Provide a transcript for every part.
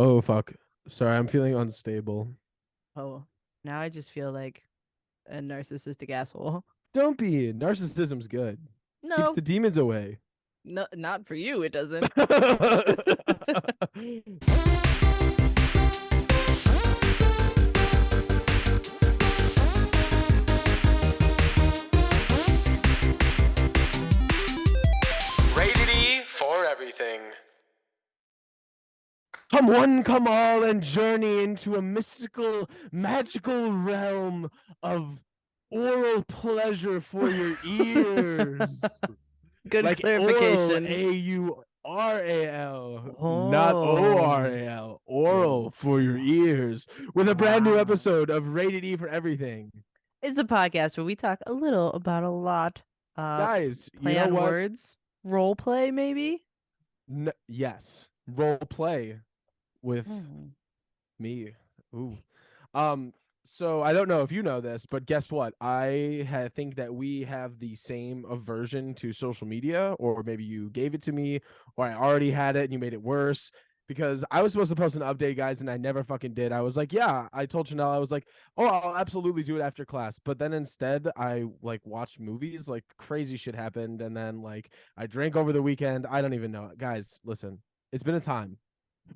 Oh, fuck. Sorry, I'm feeling unstable. Oh, now I just feel like a narcissistic asshole. Don't be. Narcissism's good. Keeps No, the demons away. no, not for you. It doesn't. Rated E for everything. Come one, come all, and journey into a mystical, magical realm of oral pleasure for your ears. Good Like oral, clarification. Aural, not Oh, Oral. oh. Oral for your ears. With a brand new Wow. episode of Rated E for everything. It's a podcast where we talk a little about a lot. Guys, you Play know on what? words, role play, maybe. Yes. Role play with Hmm. me. Ooh. Um, so I don't know if you know this, but guess what? think that we have the same aversion to social media, or maybe you gave it to me, or I already had it and you made it worse. Because I was supposed to post an update, guys, and I never fucking did. I was like, yeah, I told Chanel, I was like, oh, I'll absolutely do it after class. But then instead, I like watched movies, like crazy shit happened, and then like I drank over the weekend. I don't even know. Guys, listen, it's been a time. I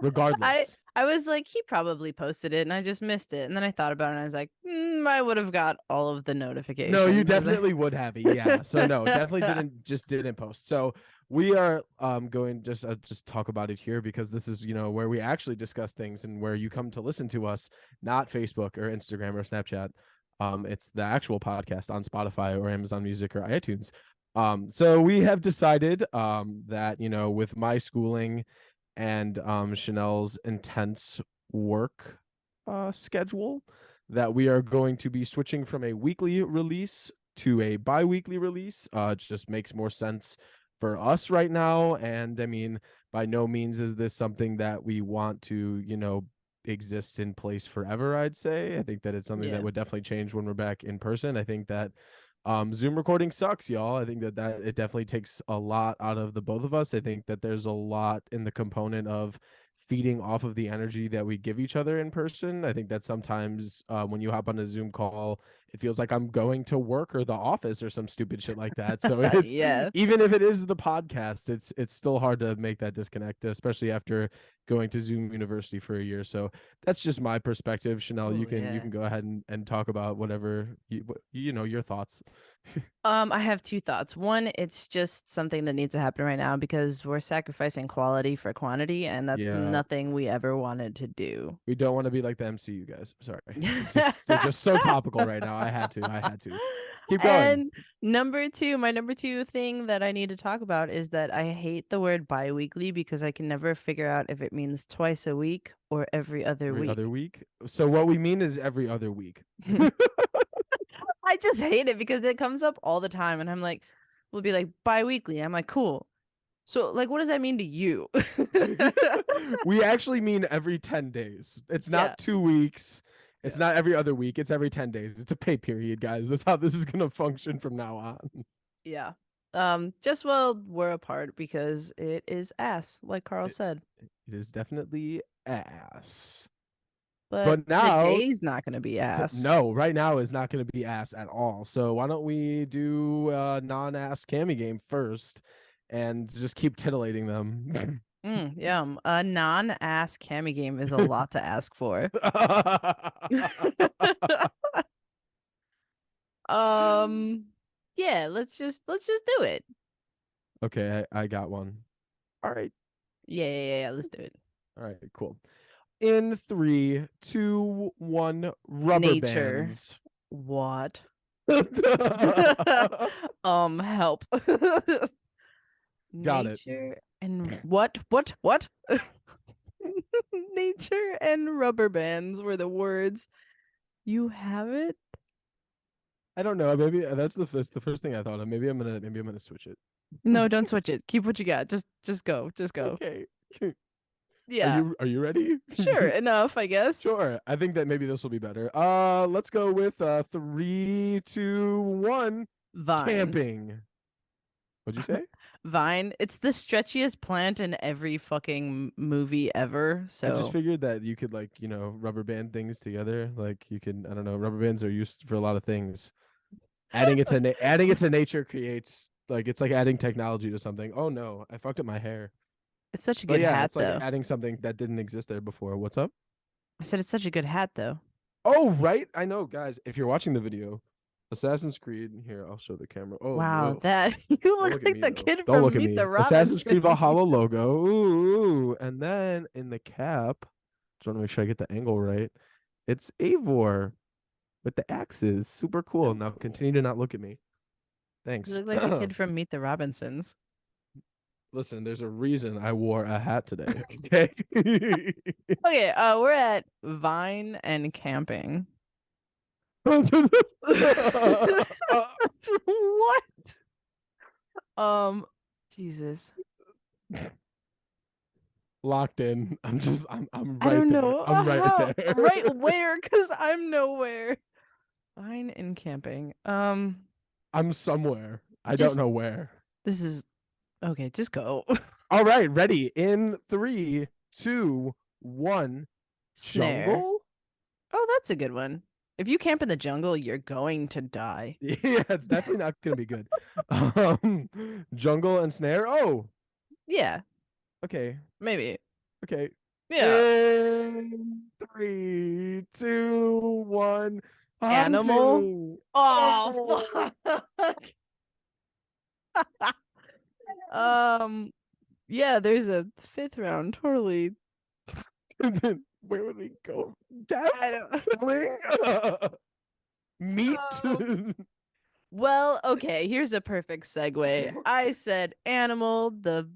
Regardless, I was like, he probably posted it, and I just missed it. And then I thought about it, and I was like, I would have got all of the no, you notifications. definitely would have it. Yeah. So no, definitely didn't post. So we are going just talk about it here because this is, where we actually discuss things and where you come to listen to us, not Facebook or Instagram or Snapchat. It's the actual podcast on Spotify or Amazon Music or iTunes. So we have decided that, with my schooling and Chanel's intense work schedule, that we are going to be switching from a weekly release to a bi-weekly release. It just makes more sense for us right now. And I mean, by no means is this something that we want to, exist in place forever. I'd say I think that it's something that Yeah. would definitely change when we're back in person. I think that Zoom recording sucks, y'all. I think that it definitely takes a lot out of the both of us. I think that there's a lot in the component of feeding off of the energy that we give each other in person. I think that sometimes when you hop on a Zoom call, it feels like I'm going to work or the office or some stupid shit like that. So it's, Yeah. even if it is the podcast, it's still hard to make that disconnect, especially after going to Zoom University for a year. So that's just my perspective. Chanel, Oh you yeah. can go ahead and talk about whatever your thoughts. I have two thoughts. One, it's just something that needs to happen right now because we're sacrificing quality for quantity, and that's Yeah, nothing we ever wanted to do. we don't want to be like the MCU guys. Sorry, it's just so topical right now. I had to keep going. And my number two thing that I need to talk about is that I hate the word bi-weekly because I can never figure out if it means twice a week or every other Every other week. week. So what we mean is every other week. I just hate it because it comes up all the time, and I'm like, we'll be like bi-weekly. I'm like, cool. So, like, what does that mean to you? We actually mean every 10 days. It's Yeah, not 2 weeks. It's yeah, not every other week. It's every 10 days. It's a pay period, guys. That's how this is going to function from now on. yeah. Just while we're apart because it is ass, like Carl It, said. it is definitely ass. But But now, today's not gonna be ass. no, right now is not going to be ass at all. So why don't we do a non-ass Cammy game first and just keep titillating them? Yeah, a non-ass Cammy game is a lot to ask for. Um, yeah, let's just do it. Okay, I got one. All right. Yeah, let's do it. All right, cool. In three, two, one, rubber Nature. bands. What? Help. Got it. Nature and what? Nature and rubber bands were the words. You have it? I don't know. Maybe that's the first thing I thought of. Maybe I'm gonna switch it. No, don't switch it. Keep what you got. Just go. Just go. Okay. Are Yeah. you ready? Sure, enough, I guess. Sure. I think that maybe this will be better. Let's go with three, two, one. Vine. Camping. What'd you say? Vine. It's the stretchiest plant in every fucking movie ever. I just So figured that you could like, rubber band things together. Like you can, I don't know, rubber bands are used for a lot of things. Adding it to nature creates like it's like adding technology to something. Oh no, I fucked up my hair. it's such a But good yeah, hat, it's like though. adding something that didn't exist there before. What's up? I said it's such a good hat, though. Oh, right. I know, guys. If you're watching the video, Assassin's Creed. Here, I'll show the camera. Oh, Wow, whoa. that you Don't look look at like me the though. kid Don't from look at Meet the me. Assassin's Robinson. Creed Valhalla logo. Ooh, and then in the cap, just want to make sure I get the angle right. It's Eivor with the axes. Super cool. Now continue to not look at me. You Thanks. look like the kid from Meet the Robinsons. Listen, there's a reason I wore a hat today. Okay. Okay, we're at Vine and camping. What? Um, Jesus. Locked in. I'm I right don't there. know I'm right how. there. Right where? Because I'm nowhere. Vine and camping. I'm somewhere. I don't Just know where. this is okay. Just go. All right, ready. In 3, 2, 1. Snare. Jungle? Oh, that's a good one. If you camp in the jungle, you're going to die. Yeah, it's definitely not gonna be good. Jungle and snare. Oh, Yeah, okay. maybe. Okay. Yeah. In 3, 2, 1. Animal. Hunting. Oh, Oh. fuck. Yeah, there's a fifth round. Totally. And then where would we go? Death? I don't. Killing? Meat? Well, okay, here's a perfect segue. I said animal, the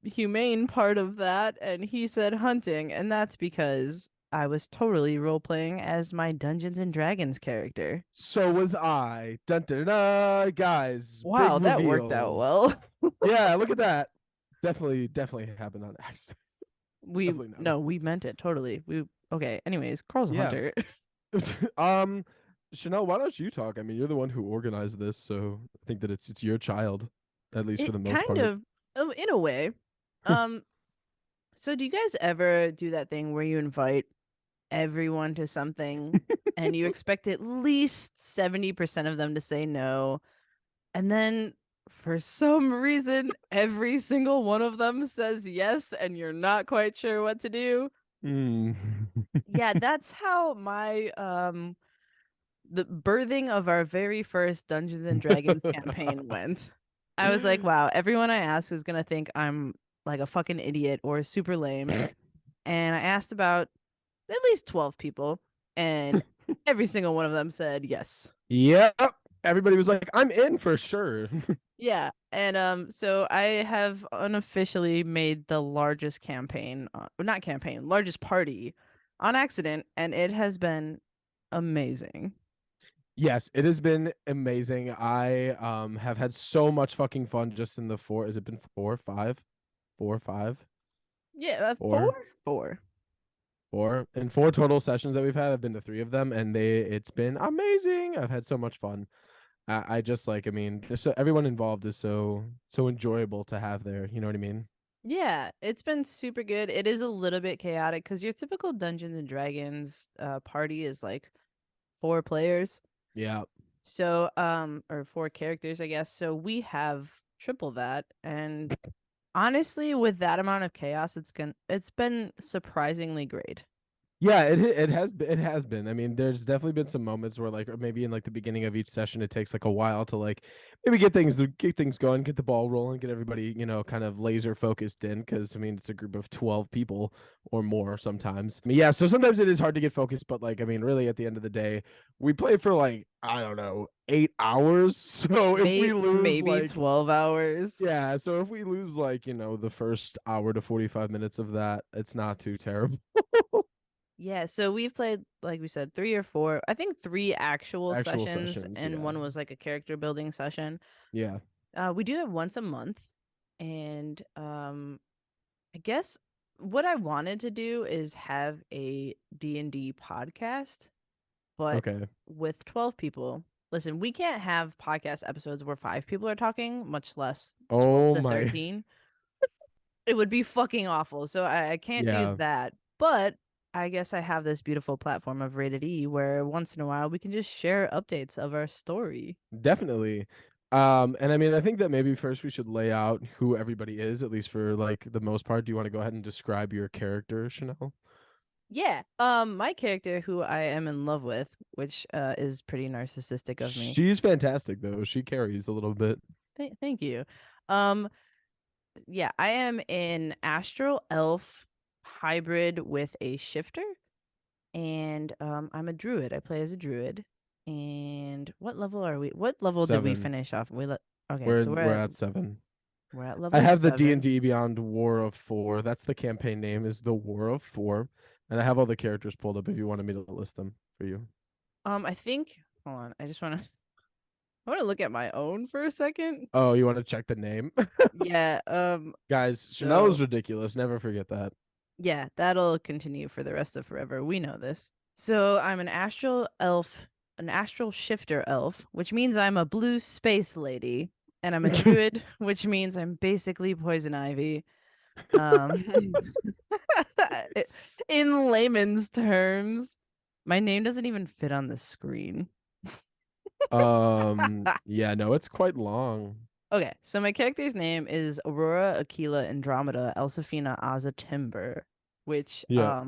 humane part of that, and he said hunting, and that's because I was totally role playing as my Dungeons and Dragons character. So was I. Dun, dun, dun, guys, big Wow, that worked out reveal. well. Yeah, look at that. Definitely happened on accident. We Definitely not. no, we meant it totally. We okay. Anyways, Carl's a Yeah. hunter. um, Chanel, why don't you talk? I mean, you're the one who organized this, so I think that it's your child, at least for It the most kind part. of, in a way. Um, so do you guys ever do that thing where you invite everyone to something and you expect at least 70% of them to say no, and then for some reason every single one of them says yes and you're not quite sure what to do? Mm. Yeah, that's how my the birthing of our very first Dungeons and Dragons campaign went. I was like, wow, everyone I ask is gonna think I'm like a fucking idiot or super lame. And I asked about at least 12 people, and every single one of them said yes. Yep. Everybody was like, I'm in for sure. Yeah. And so I have unofficially made the largest campaign, not campaign, largest party on accident, and it has been amazing. Yes, it has been amazing. I have had so much fucking fun just in the four. Has it been 4, 5? 4, 5? Yeah, four? Four? Four. Four. In 4 total sessions that we've had, I've been to 3 of them, and it's been amazing. I've had so much fun. I just like, I mean, everyone involved is so enjoyable to have there. You know what I mean? Yeah, it's been super good. It is a little bit chaotic because your typical Dungeons and Dragons party is like 4 players. Yeah. So, or 4 characters, I guess. So we have triple that, and honestly, with that amount of chaos, it's been surprisingly great. Yeah, it has been. I mean, there's definitely been some moments where like or maybe in like the beginning of each session it takes like a while to like maybe get things going, get the ball rolling, get everybody, kind of laser focused in cuz I mean, it's a group of 12 people or more sometimes. I mean, yeah, so sometimes it is hard to get focused, but like I mean, really at the end of the day, we play for like I don't know, 8 hours. So if we lose Maybe like 12 hours. yeah, so if we lose like, the first hour to 45 minutes of that, it's not too terrible. Yeah, so we've played, like we said, 3 or 4. I think 3 actual Actual sessions, sessions, and yeah. one was like a character building session. Yeah. We do it once a month, and I guess what I wanted to do is have a D&D podcast, but Okay. with 12 people. Listen, we can't have podcast episodes where 5 people are talking, much less 12 Oh to my. 13. It would be fucking awful. So I can't do Yeah, that. But I guess I have this beautiful platform of Rated E where once in a while we can just share updates of our story. definitely. And I mean, I think that maybe first we should lay out who everybody is, at least for like the most part. Do you want to go ahead and describe your character, Chanel? Yeah. My character who I am in love with, which is pretty narcissistic of me. She's fantastic though. She carries a little bit. Thank you. Um yeah, I am an astral elf hybrid with a shifter, and I'm a druid. I play as a druid. And what level are we? What level did we 7. finish off? Okay, We're so we're at 7. we're at I level have the D and 7. D Beyond War of 4. That's the campaign name, is the War of 4, and I have all the characters pulled up if you wanted me to list them for you. I think hold on. I want to look at my own for a second. Oh, you want to check the name? Yeah, Guys, Chanel is so ridiculous. Never forget that. yeah, that'll continue for the rest of forever. We know this. So I'm an astral elf, an astral shifter elf, which means I'm a blue space lady, and I'm a druid, which means I'm basically poison ivy. Um, in layman's terms, my name doesn't even fit on the screen. Yeah, no, it's quite long. Okay, so my character's name is Aurora Aquila Andromeda Elsafina Aza Timber, which Yeah.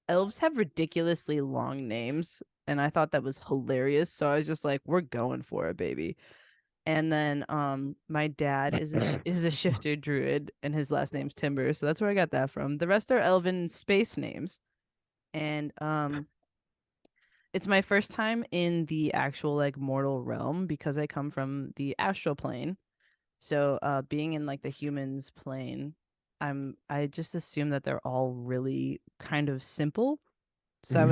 elves have ridiculously long names, and I thought that was hilarious. So I was just like, "We're going for it, baby." And then my dad is a shifter druid, and his last name's Timber, so that's where I got that from. The rest are elven space names, and it's my first time in the actual like mortal realm because I come from the astral plane. So being in like the humans plane, I just assume that they're all really kind of simple. So I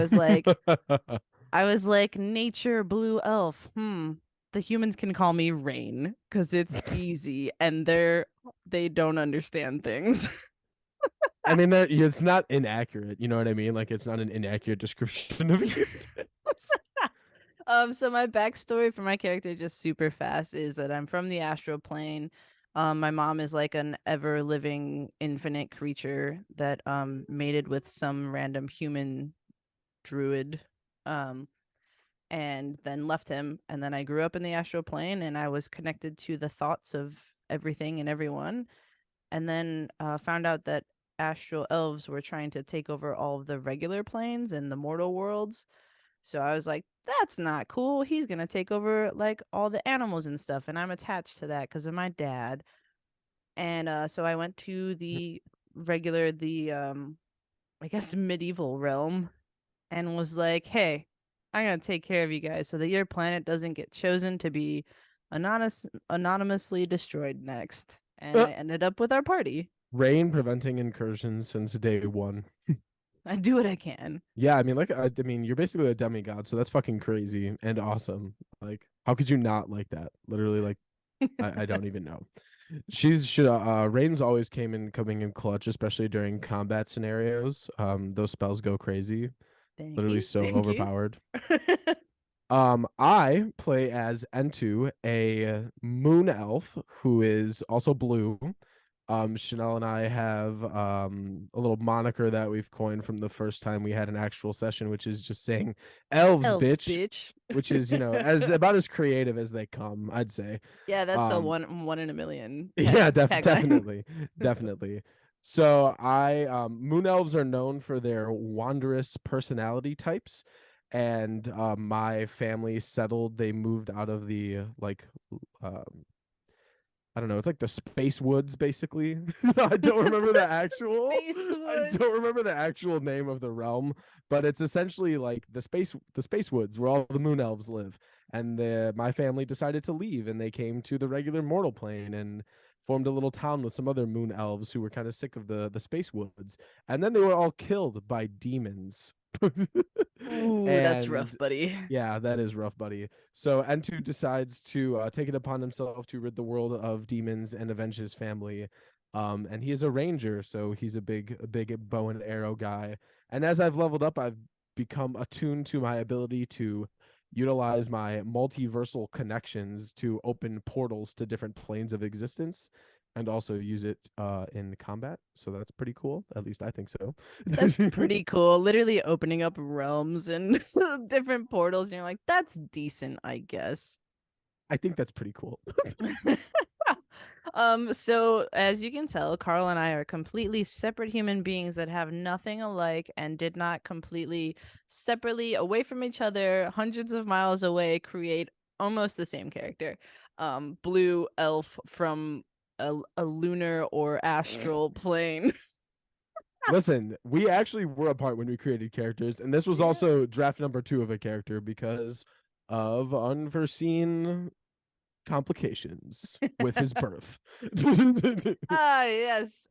was like nature blue elf. The humans can call me Rain because it's easy and they don't understand things. I mean, that it's not inaccurate. You know what I mean? Like, it's not an inaccurate description of you. So my backstory for my character, just super fast, is that I'm from the astral plane. My mom is like an ever living infinite creature that mated with some random human druid. Um and then left him. And then I grew up in the astral plane and I was connected to the thoughts of everything and everyone. And then found out that astral elves were trying to take over all of the regular planes and the mortal worlds. So I was like, that's not cool. He's going to take over like all the animals and stuff. And I'm attached to that because of my dad. And so I went to I guess, medieval realm and was like, hey, I'm going to take care of you guys so that your planet doesn't get chosen to be anonymously destroyed next. And I ended up with our party. Rain preventing incursions since day 1. I do what I can. Yeah, I mean, like, I mean, you're basically a demigod, so that's fucking crazy and awesome. Like, how could you not like that? Literally, like, I don't even know. Rain's always coming in clutch, especially during combat scenarios. Those spells go crazy, Thank literally you. so Thank you. overpowered. I play as Entu, a moon elf who is also blue. Chanel and I have a little moniker that we've coined from the first time we had an actual session, which is just saying "elves, Elves, bitch," bitch. which is, as about as creative as they come, I'd say. Yeah, that's a Um, one in a million yeah, tagline. definitely. So moon elves are known for their wondrous personality types, and my family settled. They moved out of the um, I don't know. It's like the Space Woods, basically. I don't remember the actual. Space I Woods. don't remember the actual name of the realm, but it's essentially like the Space Woods where all the Moon Elves live. And my family decided to leave, and they came to the regular mortal plane and formed a little town with some other Moon Elves who were kind of sick of the Space Woods. And then they were all killed by demons. Ooh, that's rough, And buddy. yeah, that is rough, buddy. So Entu decides to take it upon himself to rid the world of demons and avenge his family. And he is a ranger, so he's a big bow and arrow guy. And as I've leveled up, I've become attuned to my ability to utilize my multiversal connections to open portals to different planes of existence and also use it in combat. So that's pretty cool. At least I think so. That's pretty cool. Literally opening up realms and different portals, and you're like, that's decent, I guess. I think that's pretty cool. So as you can tell, Carl and I are completely separate human beings that have nothing alike and did not completely separately away from each other, hundreds of miles away, create almost the same character. Blue elf from a lunar or astral plane. Listen, we actually were apart when we created characters, and this was Yeah. also draft number 2 of a character because of unforeseen complications with his birth. Yes.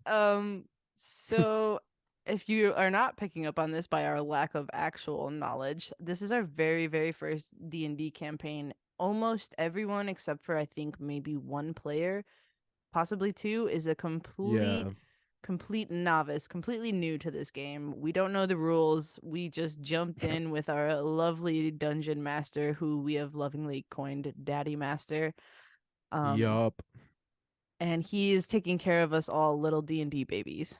So if you are not picking up on this by our lack of actual knowledge, this is our very, very first D&D campaign. Almost everyone, except for I think maybe one player, possibly two, is a Yeah. complete novice, completely new to this game. We don't know the rules. We just jumped in with our lovely dungeon master, who we have lovingly coined Daddy Master. Yup. And he is taking care of us all little D&D babies.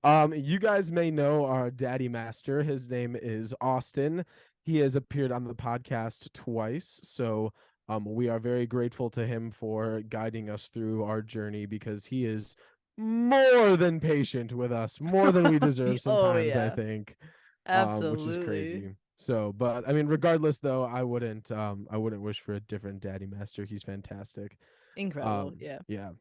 You guys may know our daddy master. His name is Austin. He has appeared on the podcast twice, so we are very grateful to him for guiding us through our journey because he is more than patient with us, more than we deserve Oh sometimes, I yeah, think. Which is absolutely crazy. So, but I mean, regardless though, I wouldn't wish for a different daddy master. He's fantastic. incredible. Yeah, Yeah.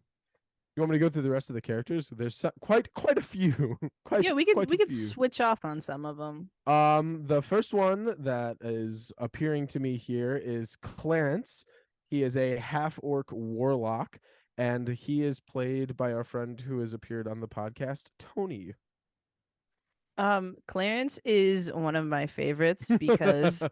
You want me to go through the rest of the characters? There's quite a few, yeah. We quite a could few. switch off on some of them. The first one that is appearing to me here is Clarence. He is a half orc warlock, and he is played by our friend who has appeared on the podcast, Tony. Clarence is one of my favorites because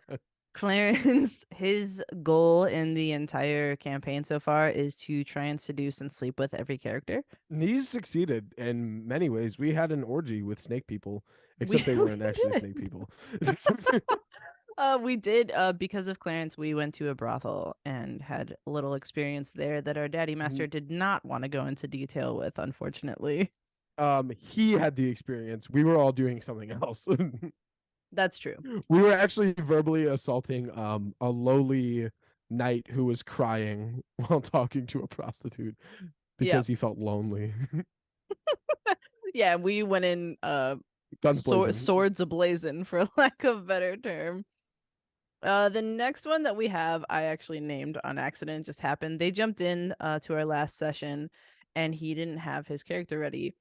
Clarence, his goal in the entire campaign so far is to try and seduce and sleep with every character. He's succeeded in many ways. We had an orgy with snake people, except they We weren't actually did. snake people. We did because of Clarence, we went to a brothel and had a little experience there that our daddy master did not want to go into detail with, unfortunately. He had the experience. We were all doing something else. That's true. We were actually verbally assaulting a lowly knight who was crying while talking to a prostitute because he felt lonely. Yeah, we went in Guns blazing. swords ablazing, for lack of a better term. The next one that we have, I actually named on accident, just happened. They jumped in to our last session and he didn't have his character ready.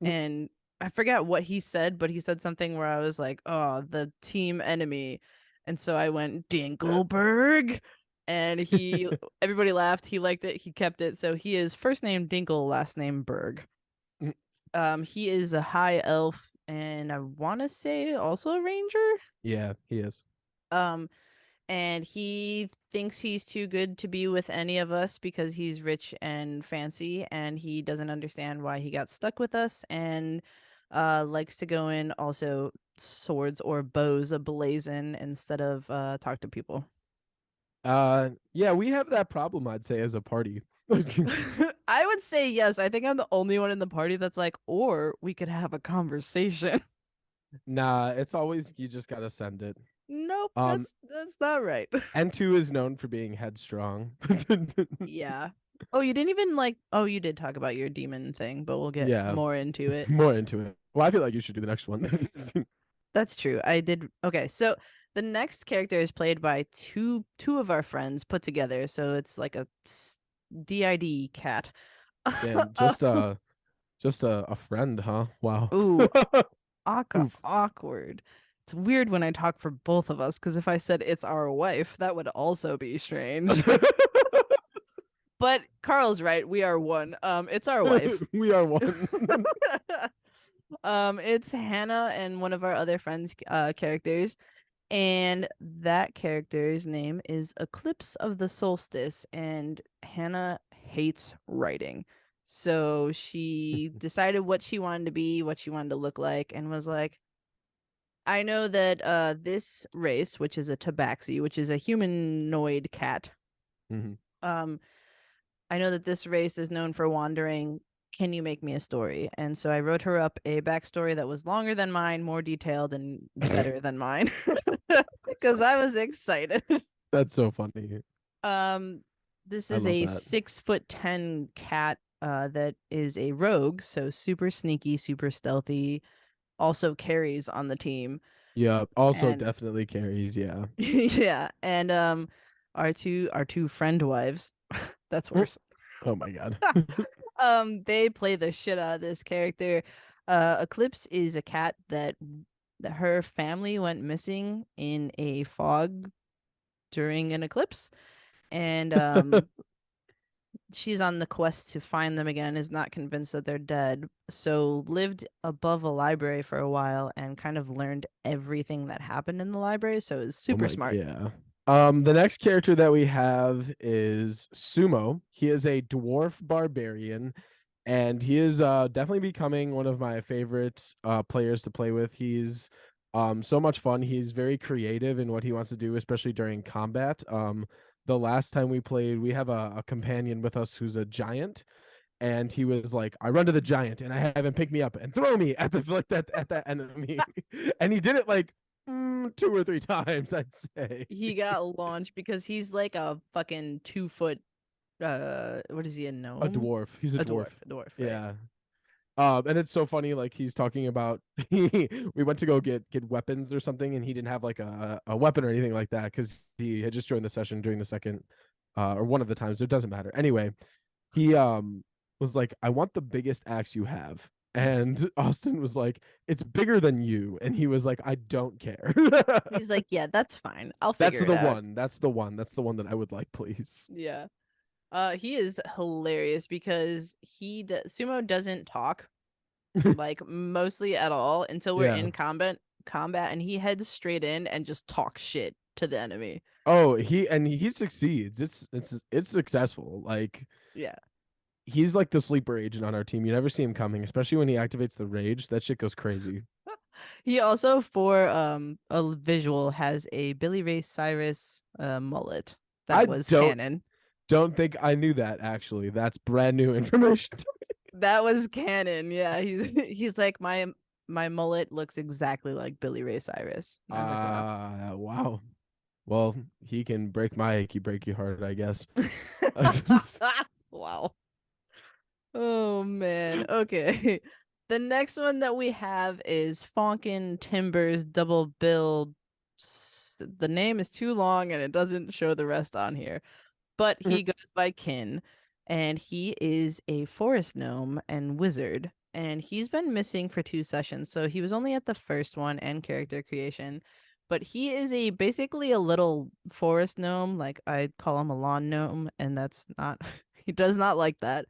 And I forgot what he said, but he said something where I was like, oh, the team enemy. And so I went, Dinkelberg. And everybody laughed. He liked it. He kept it. So he is first name Dinkle, last name Berg. He is a high elf and I want to say also a ranger. Yeah, he is. And he thinks he's too good to be with any of us because he's rich and fancy, and he doesn't understand why he got stuck with us, and likes to go in also swords or bows ablazing instead of talk to people. Yeah, we have that problem, I'd say, as a party. I would say yes. I think I'm the only one in the party that's like, or we could have a conversation. Nah, it's always you just gotta send it. Nope, that's not right. N2 is known for being headstrong. Yeah. Oh, you didn't even you did talk about your demon thing, but we'll get more into it. More into it. Well, I feel like you should do the next one. That's true. I did. Okay, so the next character is played by two of our friends put together, so it's like a DID cat. Damn, just a friend, huh? Wow. Ooh, awkward. It's weird when I talk for both of us because if I said it's our wife, that would also be strange. But Carl's right. We are one. It's our wife. We are one. It's Hannah and one of our other friends' characters, and that character's name is Eclipse of the Solstice. And Hannah hates writing, so she decided what she wanted to be, what she wanted to look like, and was like, I know that this race, which is a tabaxi, which is a humanoid cat, Mhm. um, I know that this race is known for wandering. Can you make me a story? And so I wrote her up a backstory that was longer than mine, more detailed, and better than mine because I was excited. That's so funny. Um, this I is love a that. 6'10" cat that is a rogue, so super sneaky, super stealthy, also carries on the team. Yeah. Also And definitely carries. Yeah. yeah, and our two friend wives, that's worse. Oh my god. They play the shit out of this character. Eclipse is a cat that her family went missing in a fog during an eclipse, and she's on the quest to find them again, is not convinced that they're dead, so lived above a library for a while and kind of learned everything that happened in the library, so is Oh super my smart. yeah. The next character that we have is Sumo. He is a dwarf barbarian, and he is definitely becoming one of my favorite players to play with. He's so much fun. He's very creative in what he wants to do, especially during combat. The last time we played, we have a companion with us who's a giant, and he was like, I run to the giant and I have him pick me up and throw me at the like that at that enemy. And he did it like 2 or 3 times, I'd say. He got launched because he's like a fucking 2 foot. What is he, a A gnome? dwarf. He's a dwarf. A dwarf, right? Yeah. And it's so funny, like he's talking about we went to go get weapons or something, and he didn't have like a weapon or anything like that because he had just joined the session during the second or one of the times. So it doesn't matter. Anyway, he was like, I want the biggest axe you have. And Austin was like, it's bigger than you. And he was like, I don't care. He's like, yeah, that's fine. I'll That's figure it the out. one. That's the one. That's the one that I would like, please. Yeah. He is hilarious because Sumo doesn't talk like mostly at all until we're Yeah. in combat, and he heads straight in and just talks shit to the enemy. Oh, he succeeds. It's successful. Like Yeah. he's like the sleeper agent on our team. You never see him coming, especially when he activates the rage. That shit goes crazy. He also, for a visual, has a Billy Ray Cyrus mullet I that was don't canon. don't think I knew that actually. That's brand new information. That was canon. Yeah, he's like, my mullet looks exactly like Billy Ray Cyrus. And I was like, wow. Wow. Well, he can break my achy breaky heart, I guess. Wow. Oh man. Okay. The next one that we have is Fonkin Timbers Double Bill. The name is too long and it doesn't show the rest on here. But he goes by Kin, and he is a forest gnome and wizard. And he's been missing for 2 sessions, so he was only at the first one and character creation. But he is basically a little forest gnome, like I call him a lawn gnome, and that's not he does not like that.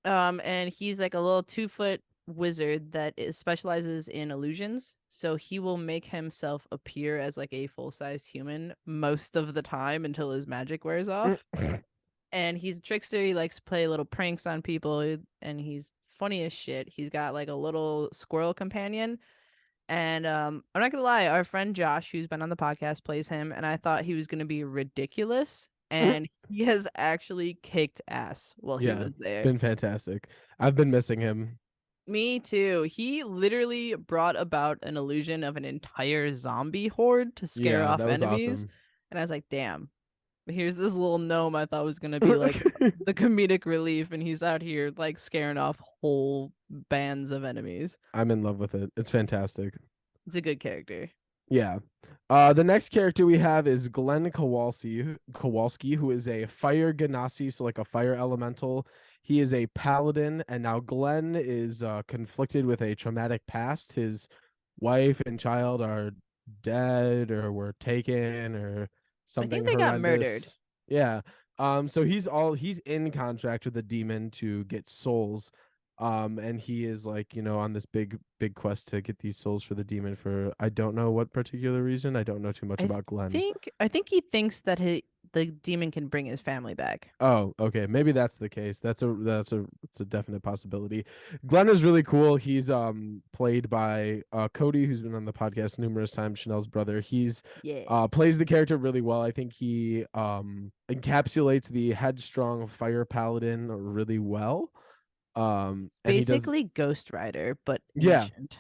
And he's like a little 2 foot wizard that specializes in illusions. So he will make himself appear as like a full size human most of the time until his magic wears off. And he's a trickster. He likes to play little pranks on people, and he's funny as shit. He's got like a little squirrel companion. And I'm not gonna lie, our friend Josh, who's been on the podcast, plays him, and I thought he was gonna be ridiculous. And he has actually kicked ass while he Yeah, was there. been fantastic. I've been missing him. Me too. He literally brought about an illusion of an entire zombie horde to scare Yeah, off that was enemies. awesome. And I was like, damn, here's this little gnome I thought was going to be like the comedic relief. And he's out here like scaring off whole bands of enemies. I'm in love with it. It's fantastic. It's a good character. Yeah. The next character we have is Glenn Kowalski, who is a fire ganassi, so like a fire elemental. He is a paladin, and now Glenn is conflicted with a traumatic past. His wife and child are dead or were taken or I something think they got murdered. horrendous. Yeah. So he's in contract with the demon to get souls. And he is like, on this big quest to get these souls for the demon for I don't know what particular reason. I don't know too much I about Glenn. I think he thinks that the demon can bring his family back. Oh, okay. Maybe that's the case. That's a definite possibility. Glenn is really cool. He's played by Cody, who's been on the podcast numerous times, Chanel's brother. He's Yeah. plays the character really well. I think he encapsulates the headstrong fire paladin really well. It's And he does, basically Ghost Rider, but yeah. ancient.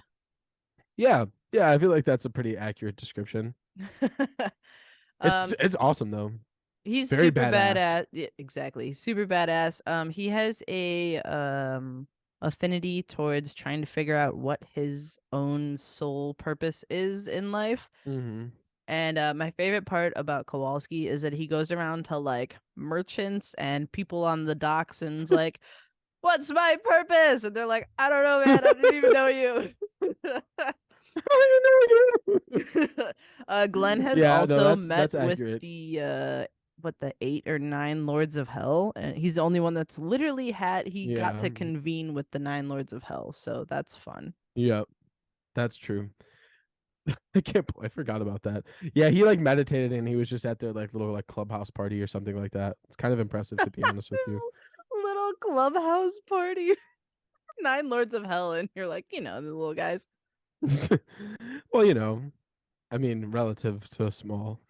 Yeah. Yeah, I feel like that's a pretty accurate description. um It's awesome though. he's Very super badass. badass. Yeah, exactly. Super badass. He has a affinity towards trying to figure out what his own sole purpose is in life. Mm-hmm. And my favorite part about Kowalski is that he goes around to like merchants and people on the docks and is like, "What's my purpose?" And they're like, "I don't know, man. I didn't even know you." Glenn has Yeah, no, also met that's with accurate. the 8 or 9 lords of hell, and he's the only one that's literally he got Yeah. to convene with the 9 lords of hell, so that's fun. Yeah, that's true. I forgot about that. Yeah, he like meditated and he was just at their like little like clubhouse party or something like that. It's kind of impressive to be honest with This you. little clubhouse party. 9 lords of hell, and you're like, the little guys. Well, I mean, relative to small.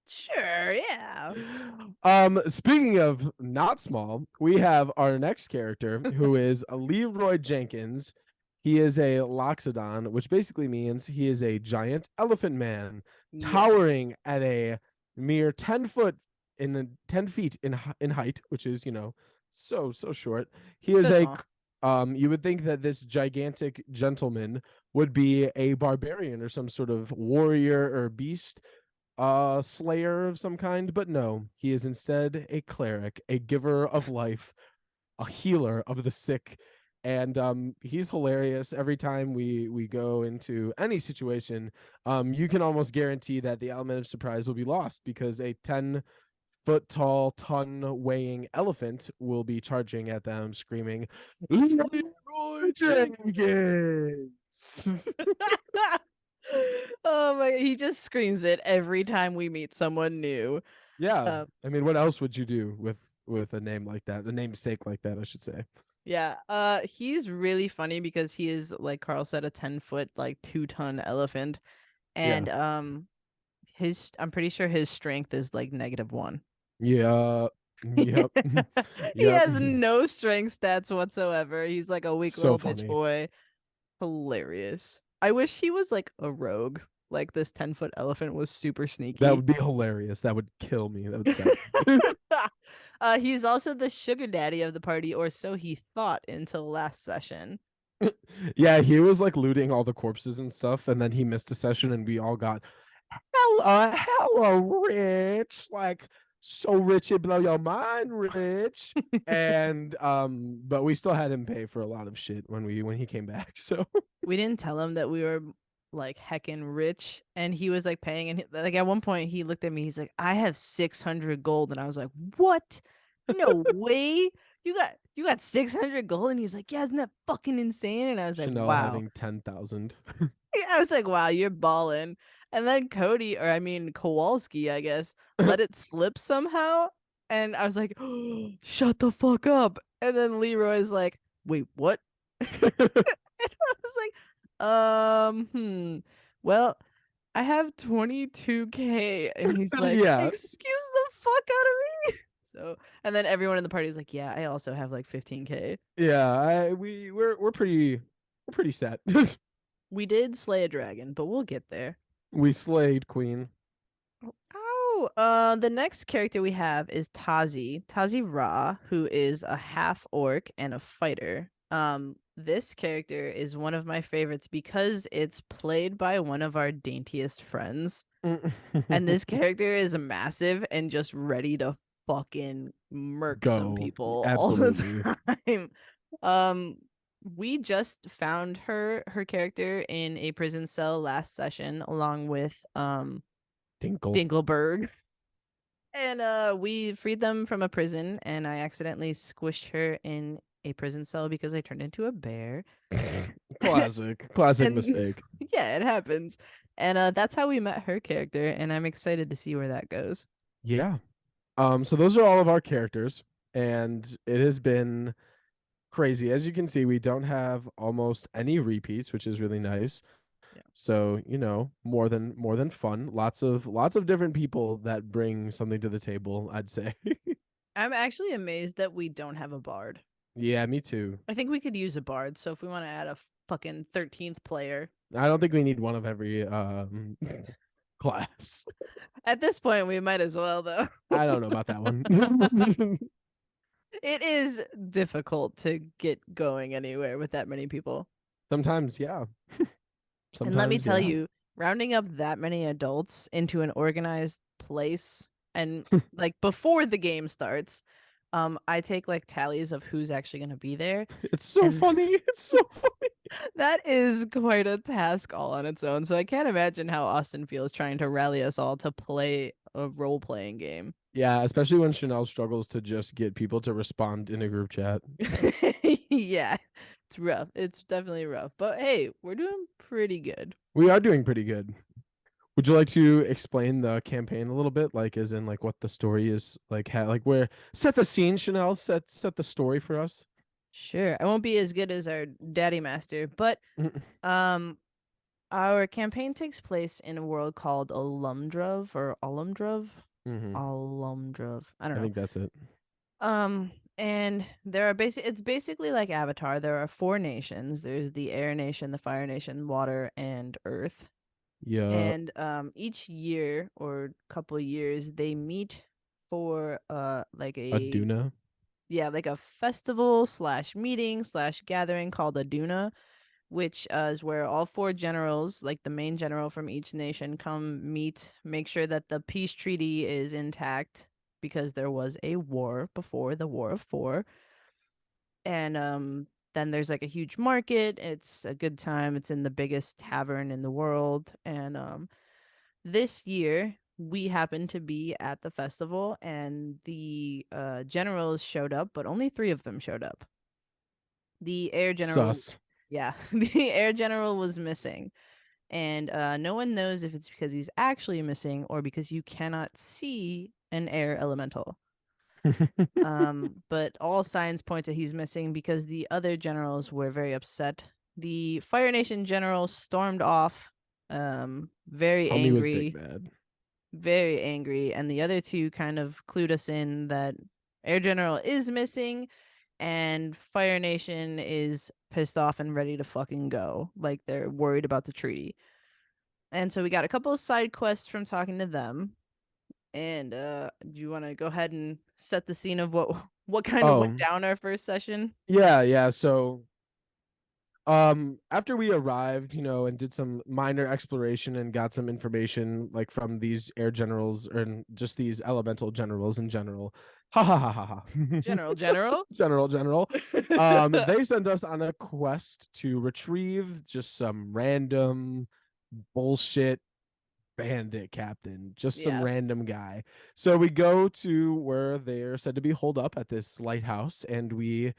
Sure, yeah. Speaking of not small, we have our next character who is Leroy Jenkins. He is a loxodon, which basically means he is a giant elephant man, towering at a mere 10 feet in height, which is so short. He is So you would think that this gigantic gentleman would be a barbarian or some sort of warrior or beast slayer of some kind, but no, he is instead a cleric, a giver of life, a healer of the sick. And he's hilarious every time we go into any situation. You can almost guarantee that the element of surprise will be lost because a 10-foot tall, ton weighing elephant will be charging at them, screaming, "Leroy Jenkins!" Oh my, he just screams it every time we meet someone new. Yeah, I mean, what else would you do with a name like that, a namesake like that, I should say? Yeah, he's really funny because he is, like Carl said, a 10-foot, like 2-ton elephant, and Yeah, I'm pretty sure his strength is like -1. yeah, yep, He yep. has no strength stats whatsoever. He's like a weak So little bitch funny. boy. Hilarious. I wish he was like a rogue. Like this 10-foot elephant was super That sneaky. would be hilarious. That would kill me. That would sad me. He's also the sugar daddy of the party, or so he thought until last session. Yeah, he was like looting all the corpses and stuff, and then he missed a session, and we all got hella rich, like so rich it blow your mind, rich. And but we still had him pay for a lot of shit when he came back. So We didn't tell him that we were like heckin' rich, and he was like paying, and like at one point he looked at me, he's like, "I have 600 gold," and I was like, "What? No way! You got 600 gold?" And he's like, "Yeah, isn't that fucking insane?" And I was like, Chanel "Wow." having 10,000. I was like, "Wow, you're balling." And then Cody, or I mean Kowalski, I guess, let it slip somehow, and I was like, oh, "Shut the fuck up!" And then Leroy's like, "Wait, what?" And I was like, well, I have 22K. And he's like, Yeah. excuse the fuck out of me. So, and then everyone in the party was like, yeah, I also have like 15K. Yeah, we're pretty set. We did slay a dragon, but we'll get there. We slayed Queen. Oh, the next character we have is Tazi Ra, who is a half orc and a fighter. This character is one of my favorites because it's played by one of our daintiest friends. And this character is massive and just ready to fucking murk some Go. people all Absolutely. the time. We just found her character in a prison cell last session along with Dinkle. Dinkelberg. And we freed them from a prison, and I accidentally squished her in a prison cell because I turned into a bear. Classic And mistake. yeah, it happens. And that's how we met her character, and I'm excited to see where that goes. Yeah. So those are all of our characters, and it has been crazy. As you can see, we don't have almost any repeats, which is really nice. Yeah. So, more than fun. Lots of different people that bring something to the table, I'd say. I'm actually amazed that we don't have a bard. Yeah, me too. I think we could use a bard. So if we want to add a fucking 13th player, I don't think we need one of every class. at this point, we might as well, though. I don't know about that one. It is difficult to get going anywhere with that many people. Sometimes, yeah. And let me Sometimes, tell yeah. you, rounding up that many adults into an organized place and like before the game starts, I take like tallies of who's actually going to be there. It's so And funny. It's so funny. that is quite a task all on its own. So I can't imagine how Austin feels trying to rally us all to play a role playing game. Yeah, especially when Chanel struggles to just get people to respond in a group chat. Yeah, it's rough. It's definitely rough. But hey, we're doing pretty good. We are doing pretty good. Would you like to explain the campaign a little bit, like as in like what the story is, like like where set the scene, Chanel, set the story for us. Sure. I won't be as good as our daddy master, but um our campaign takes place in a world called Alumdruv or Alumdruv. Mm-hmm. Alumdruv. I don't I know. think that's it. And there are it's basically like Avatar. There are four nations. There's the Air Nation, the Fire Nation, Water, and Earth. Yeah, And each year or couple years they meet for like a Aduna. yeah, like a festival slash meeting slash gathering called Aduna, which is where all four generals, like the main general from each nation, come meet, make sure that the peace treaty is intact because there was a war before the War of Four. And then there's like a huge market. It's a good time. It's in the biggest tavern in the world. And this year we happened to be at the festival and the generals showed up, but only three of them showed up. The air general, Sus. yeah, the air general was missing. And no one knows if it's because he's actually missing or because you cannot see an air elemental. But all signs point to he's missing because the other generals were very upset. The Fire Nation general stormed off, very Homie was big angry, bad. very angry, and the other two kind of clued us in that Air General is missing and Fire Nation is pissed off and ready to fucking go. Like they're worried about the treaty. And so we got a couple of side quests from talking to them. And do you want to go ahead and set the scene of what kind of went Oh, down our first session? yeah. So after we arrived, and did some minor exploration and got some information like from these air generals and just these elemental generals in general. Ha ha ha ha ha. General. General. They sent us on a quest to retrieve just some random bullshit bandit captain, just some Yeah. random guy. So we go to where they're said to be holed up at this lighthouse, and we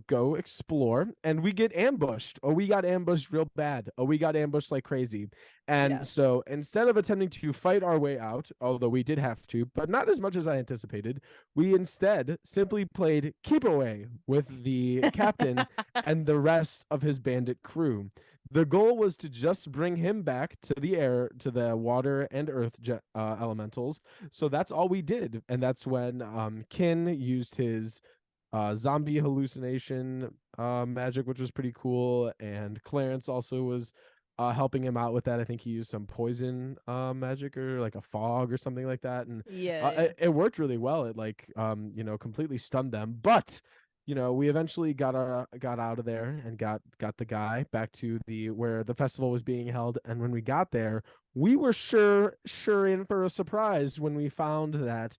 go explore, and we get ambushed. Oh, we got ambushed real bad. Oh, we got ambushed like crazy. Yeah. And so instead of attempting to fight our way out, although we did have to, but not as much as I anticipated, we instead simply played keep away with the captain and the rest of his bandit crew. The goal was to just bring him back to the air, to the water and earth elementals. So that's all we did. And that's when Kin used his zombie hallucination magic, which was pretty cool. And Clarence also was helping him out with that. I think he used some poison magic or like a fog or something like that. And Yeah, yeah. it worked really well. It like, completely stunned them. But we eventually got out of there and got the guy back to the where the festival was being held. And when we got there, we were sure in for a surprise when we found that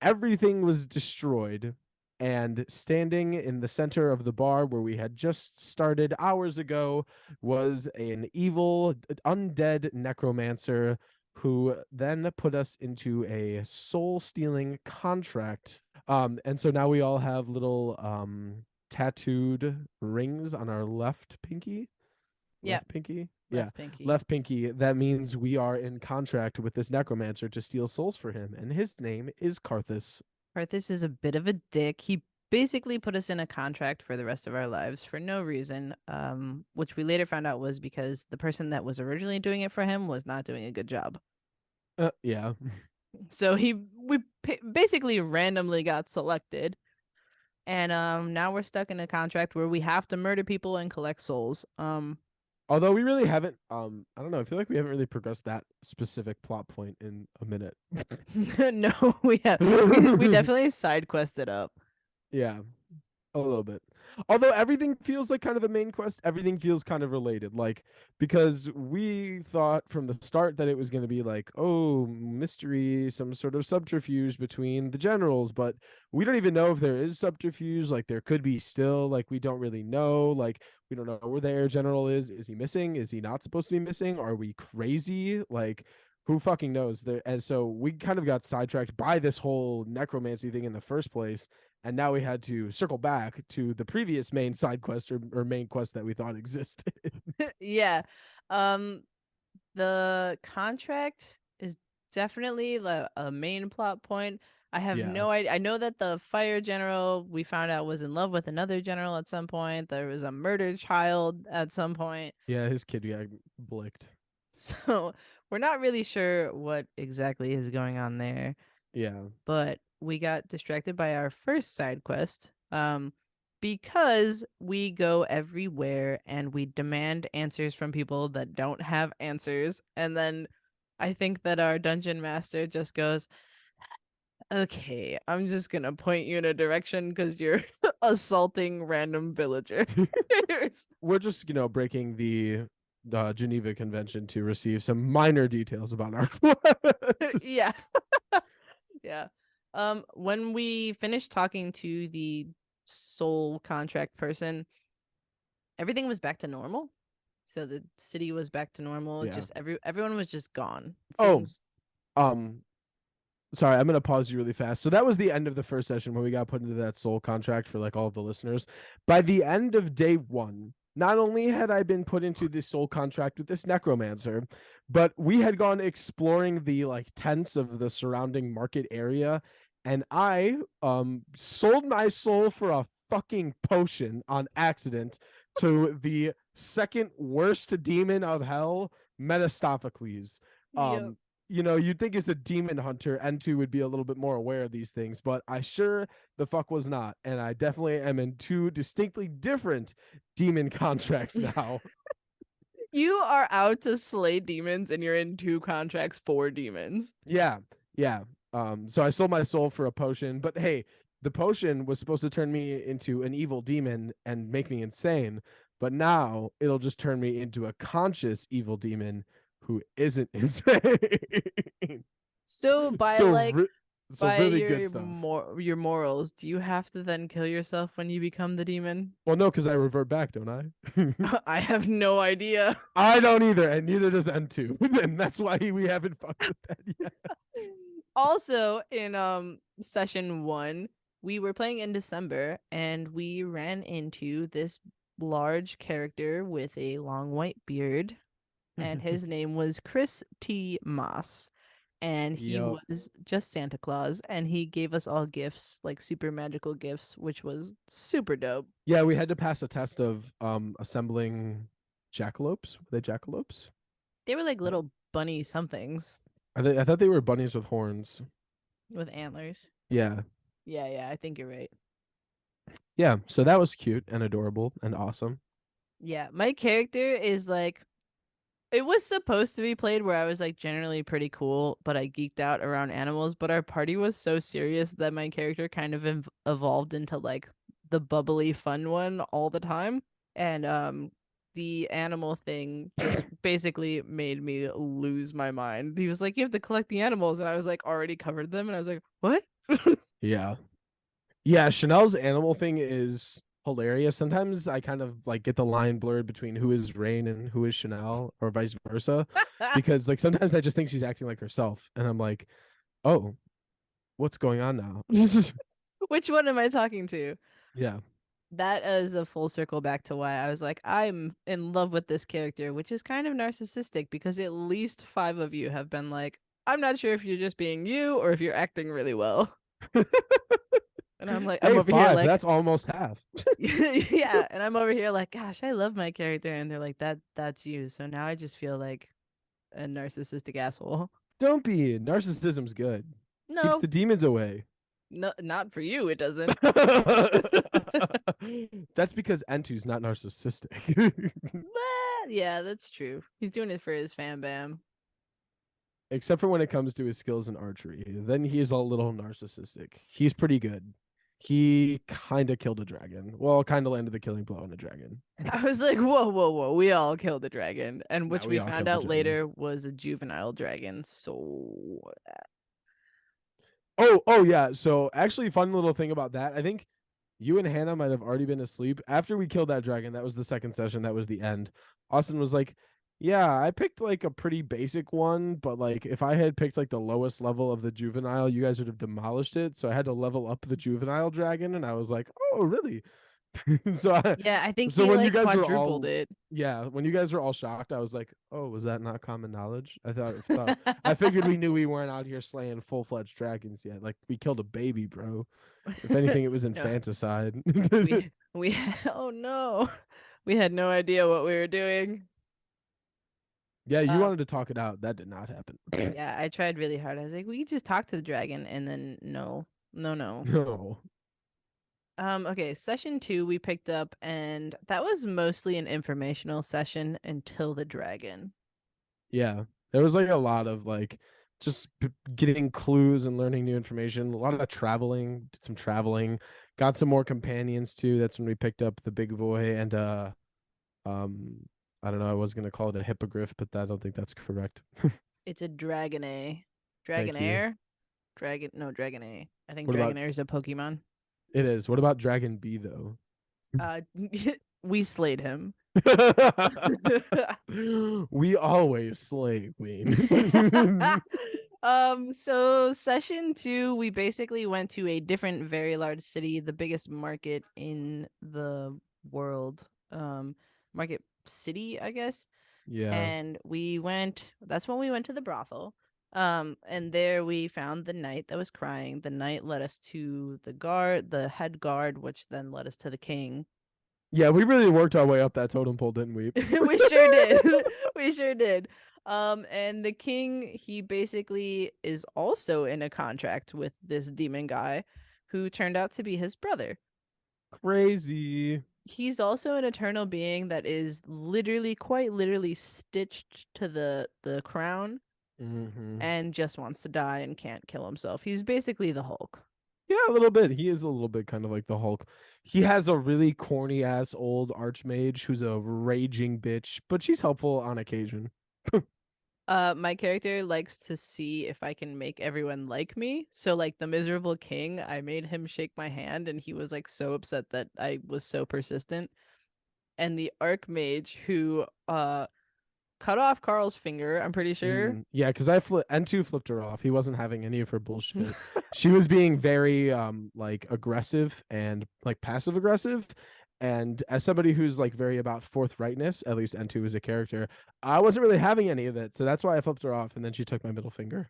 everything was destroyed, and standing in the center of the bar where we had just started hours ago was an evil undead necromancer who then put us into a soul stealing contract. And so now we all have little tattooed rings on our left pinky. Yeah, Left pinky? Yeah. left pinky. Left pinky. That means we are in contract with this necromancer to steal souls for him. And his name is Karthus. Arthas is a bit of a dick. He basically put us in a contract for the rest of our lives for no reason, which we later found out was because the person that was originally doing it for him was not doing a good job. Yeah. So we basically randomly got selected, and now we're stuck in a contract where we have to murder people and collect souls. Although we really haven't, I don't know. I feel like we haven't really progressed that specific plot point in a minute. No, we definitely side quested up. Yeah. A little bit. Although everything feels like kind of the main quest, everything feels kind of related. Like, because we thought from the start that it was going to be like, oh, mystery, some sort of subterfuge between the generals, but we don't even know if there is subterfuge. Like, there could be still, like, we don't really know. Like, we don't know where the air general is. Is he missing? Is he not supposed to be missing? Are we crazy? Like, who fucking knows? There, and so we kind of got sidetracked by this whole necromancy thing in the first place. And now we had to circle back to the previous main side quest or main quest that we thought existed. Yeah. The contract is definitely a main plot point. I have no idea. I know that the fire general we found out was in love with another general at some point. There was a murdered child at some point. Yeah, his kid got blicked. So we're not really sure what exactly is going on there. Yeah. But we got distracted by our first side quest because we go everywhere and we demand answers from people that don't have answers. And then I think that our dungeon master just goes, okay, I'm just gonna point you in a direction because you're assaulting random villagers. We're just, breaking the Geneva Convention to receive some minor details about our quest. Yeah. Yeah. When we finished talking to the soul contract person, everything was back to normal. So the city was back to normal. Yeah. Just everyone was just gone. Things... sorry, I'm gonna pause you really fast. So that was the end of the first session when we got put into that soul contract for like all of the listeners. By the end of day 1, not only had I been put into this soul contract with this necromancer, but we had gone exploring the like tents of the surrounding market area, and I sold my soul for a fucking potion on accident to the second worst demon of hell, Metastophocles. Yep. You'd think as a demon hunter, N2 would be a little bit more aware of these things, but I sure the fuck was not. And I definitely am in 2 distinctly different demon contracts now. You are out to slay demons and you're in 2 contracts for demons. Yeah. So I sold my soul for a potion, but hey, the potion was supposed to turn me into an evil demon and make me insane, but now it'll just turn me into a conscious evil demon who isn't insane. So by really your good stuff. Your morals, do you have to then kill yourself when you become the demon? Well, no, because I revert back, don't I? I have no idea. I don't either, and neither does N2. And that's why we haven't fucked with that yet. Also, in session 1, we were playing in December, and we ran into this large character with a long white beard, and his name was Chris T. Moss. And he was just Santa Claus, and he gave us all gifts, like super magical gifts, which was super dope. Yeah, we had to pass a test of assembling jackalopes. Were they jackalopes? They were like little bunny somethings. I thought they were bunnies with horns. With antlers. Yeah. Yeah, I think you're right. Yeah, so that was cute and adorable and awesome. Yeah, my character is like, it was supposed to be played where I was like generally pretty cool, but I geeked out around animals. But our party was so serious that my character kind of evolved into like the bubbly fun one all the time. And the animal thing just basically made me lose my mind. He was like, you have to collect the animals. And I was like, already covered them. And I was like, what? Yeah, Chanel's animal thing is hilarious. Sometimes I kind of like get the line blurred between who is Rain and who is Chanel, or vice versa, because like sometimes I just think she's acting like herself, and I'm like, oh, what's going on now? Which one am I talking to? Yeah. that is a full circle back to why I was like, I'm in love with this character, which is kind of narcissistic because at least 5 of you have been like, I'm not sure if you're just being you or if you're acting really well. And I'm like, I'm Hey, over here 5. like, That's almost half. yeah. And I'm over here like, gosh, I love my character. And they're like, that's you. So now I just feel like a narcissistic asshole. Don't be. Narcissism's good. Keeps No, the demons away. no, not for you. It doesn't. That's because Entu's not narcissistic. But yeah, that's true. He's doing it for his fan bam. Except for when it comes to his skills in archery. Then he is a little narcissistic. He's pretty good. He kind of killed a dragon. Well, kind of landed the killing blow on a dragon. I was like, whoa, whoa, whoa. We all killed a dragon. And Yeah, which we we all found killed the out dragon. later was a juvenile dragon. So Oh yeah. So actually, fun little thing about that. I think you and Hannah might have already been asleep after we killed that dragon. That was the second session. That was the end. Austin was like, "Yeah, I picked like a pretty basic one, but like if I had picked like the lowest level of the juvenile, you guys would have demolished it. So I had to level up the juvenile dragon." And I was like, "Oh, really?" so I, yeah, I think so he when you like guys were quadrupled all it. yeah, when you guys were all shocked, I was like, "Oh, was that not common knowledge?" I figured we knew we weren't out here slaying full-fledged dragons yet. Like we killed a baby, bro. If anything, it was No, infanticide. we oh no. We had no idea what we were doing. Yeah, you Um wanted to talk it out. That did not happen. yeah, I tried really hard. I was like, we could just talk to the dragon and then no. No, no. No. Okay, session 2 we picked up and that was mostly an informational session until the dragon. Yeah. There was like a lot of like just getting clues and learning new information. A lot of traveling, did some traveling, got some more companions too. That's when we picked up the big boy and um I don't know, I was gonna call it a hippogriff, but I don't think that's correct. It's a Dragonair. Thank you. Dragonair? Dragonair. I think What about Dragonair is a Pokemon. it is? What about Dragon B though? Uh we slayed him. We always slay queens. So session 2 we basically went to a different very large city, the biggest market in the world. Market city, I guess. Yeah. And that's when we went to the brothel. And there we found the knight that was crying. The knight led us to the head guard, which then led us to the king. Yeah, we really worked our way up that totem pole, didn't we? We sure did. We sure did. And the king, he basically is also in a contract with this demon guy who turned out to be his brother. Crazy. He's also an eternal being that is literally, quite literally stitched to the crown Mm-hmm. and just wants to die and can't kill himself. He's basically the Hulk. Yeah, a little bit. He is a little bit kind of like the Hulk. He has a really corny ass old archmage who's a raging bitch, but she's helpful on occasion. My character likes to see if I can make everyone like me. So like the miserable king, I made him shake my hand and he was like so upset that I was so persistent. And the archmage who cut off Carl's finger, I'm pretty sure. Yeah, because N2 flipped her off. He wasn't having any of her bullshit. She was being very like aggressive and like passive aggressive. And as somebody who's like very about forthrightness, at least N2 is a character, I wasn't really having any of it. So that's why I flipped her off. And then she took my middle finger.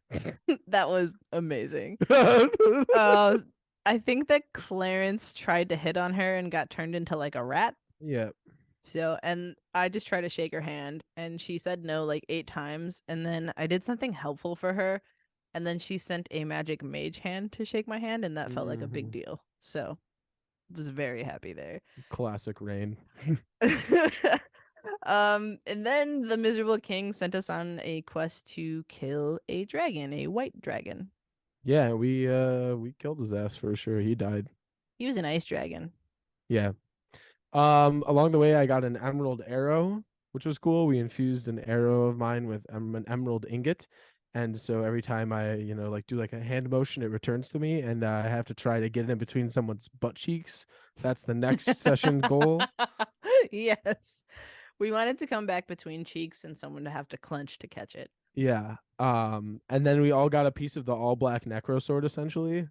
That was amazing. I think that Clarence tried to hit on her and got turned into like a rat. Yeah. So, and I just tried to shake her hand and she said no like 8 times. And then I did something helpful for her. And then she sent a magic mage hand to shake my hand. And that felt like a big deal. So, was very happy there. Classic Rain. And then the miserable king sent us on a quest to kill a dragon, a white dragon. Yeah, we killed his ass for sure. He died. He was an ice dragon. Yeah. Along the way I got an emerald arrow, which was cool. We infused an arrow of mine with an emerald ingot. And so every time I, like do like a hand motion, it returns to me, and I have to try to get it in between someone's butt cheeks. That's the next session goal. Yes. We wanted to come back between cheeks and someone to have to clench to catch it. Yeah. And then we all got a piece of the all black necro sword, essentially.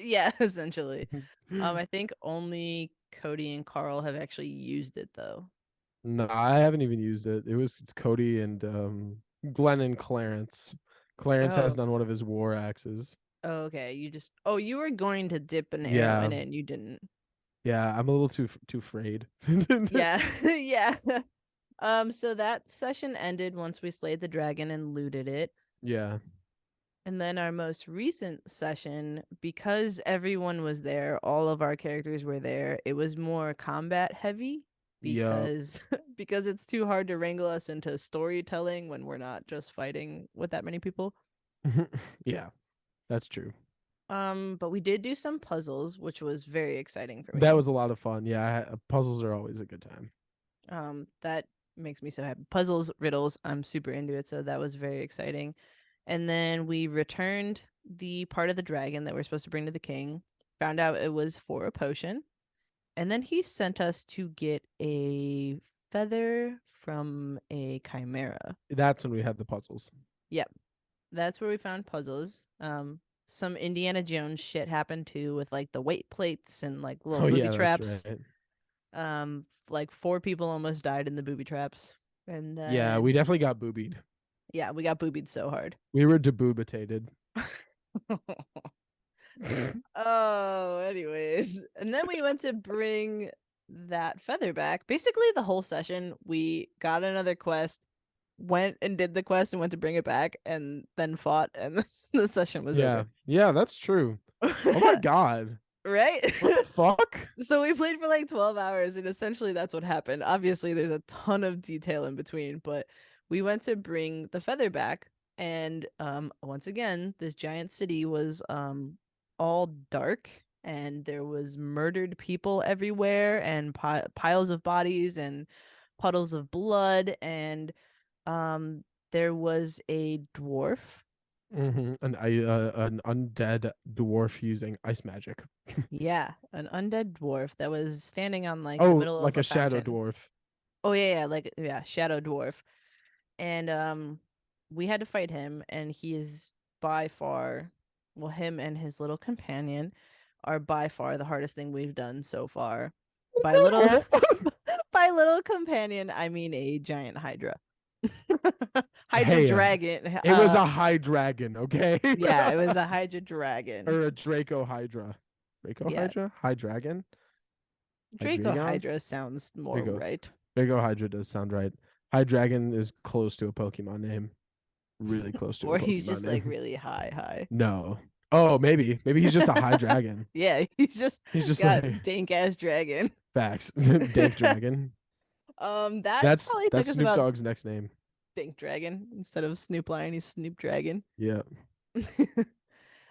Yeah, essentially. I think only Cody and Carl have actually used it though. No, I haven't even used it. It's Cody and Glenn and Clarence. Clarence has Oh, it on one of his war axes. okay. You were going to dip an arrow Yeah, in it and you didn't. yeah. I'm a little too afraid. Yeah, yeah. So that session ended once we slayed the dragon and looted it. Yeah. And then our most recent session, because everyone was there, all of our characters were there, it was more combat heavy Yep. because because it's too hard to wrangle us into storytelling when we're not just fighting with that many people. Yeah, that's true. But we did do some puzzles, which was very exciting for That me. was a lot of fun. Yeah, puzzles are always a good time. That makes me so happy. Puzzles, riddles, I'm super into it, so that was very exciting. And then we returned the part of the dragon that we're supposed to bring to the king. Found out it was for a potion. And then he sent us to get a feather from a chimera. That's when we had the puzzles. Yep. That's where we found puzzles. Some Indiana Jones shit happened too with like the weight plates and like little Oh booby yeah, that's traps. right. Like 4 people almost died in the booby traps. And Yeah, we then definitely got boobied. yeah, we got boobied so hard. We were deboobated. Oh, anyways. And then we went to bring that feather back. Basically, the whole session, we got another quest, went and did the quest and went to bring it back, and then fought, and the session was Yeah. over. Yeah, that's true. Oh my god. Right? What the fuck? So we played for like 12 hours, and essentially that's what happened. Obviously, there's a ton of detail in between, but we went to bring the feather back, and once again, this giant city was all dark, and there was murdered people everywhere, and piles of bodies and puddles of blood, and there was a dwarf. An undead dwarf using ice magic. Yeah, an undead dwarf that was standing on like the Oh, middle of like a a shadow fountain. dwarf. Oh yeah, like yeah, shadow dwarf. And we had to fight him, and he is by far, well, him and his little companion are by far the hardest thing we've done so far. By little No. by little companion, I mean a giant hydra. Hydra Hey, dragon. it was a high dragon, okay? Yeah, it was a hydra dragon. Or a Draco Hydra. Draco Yeah, Hydra? High dragon? Draco Hydreigon? Hydra sounds more Draco. right. Draco Hydra does sound right. High dragon is close to a Pokemon name. Really close to a Or he's Pokemon just like name. really high. No. Oh, maybe. Maybe he's just a high dragon. Yeah, he's just He's just like got dank ass dragon. facts. Dank dragon. That That's probably took that's us Snoop about Dogg's next name. Dink Dragon instead of Snoop Lion. He's Snoop Dragon. Yeah.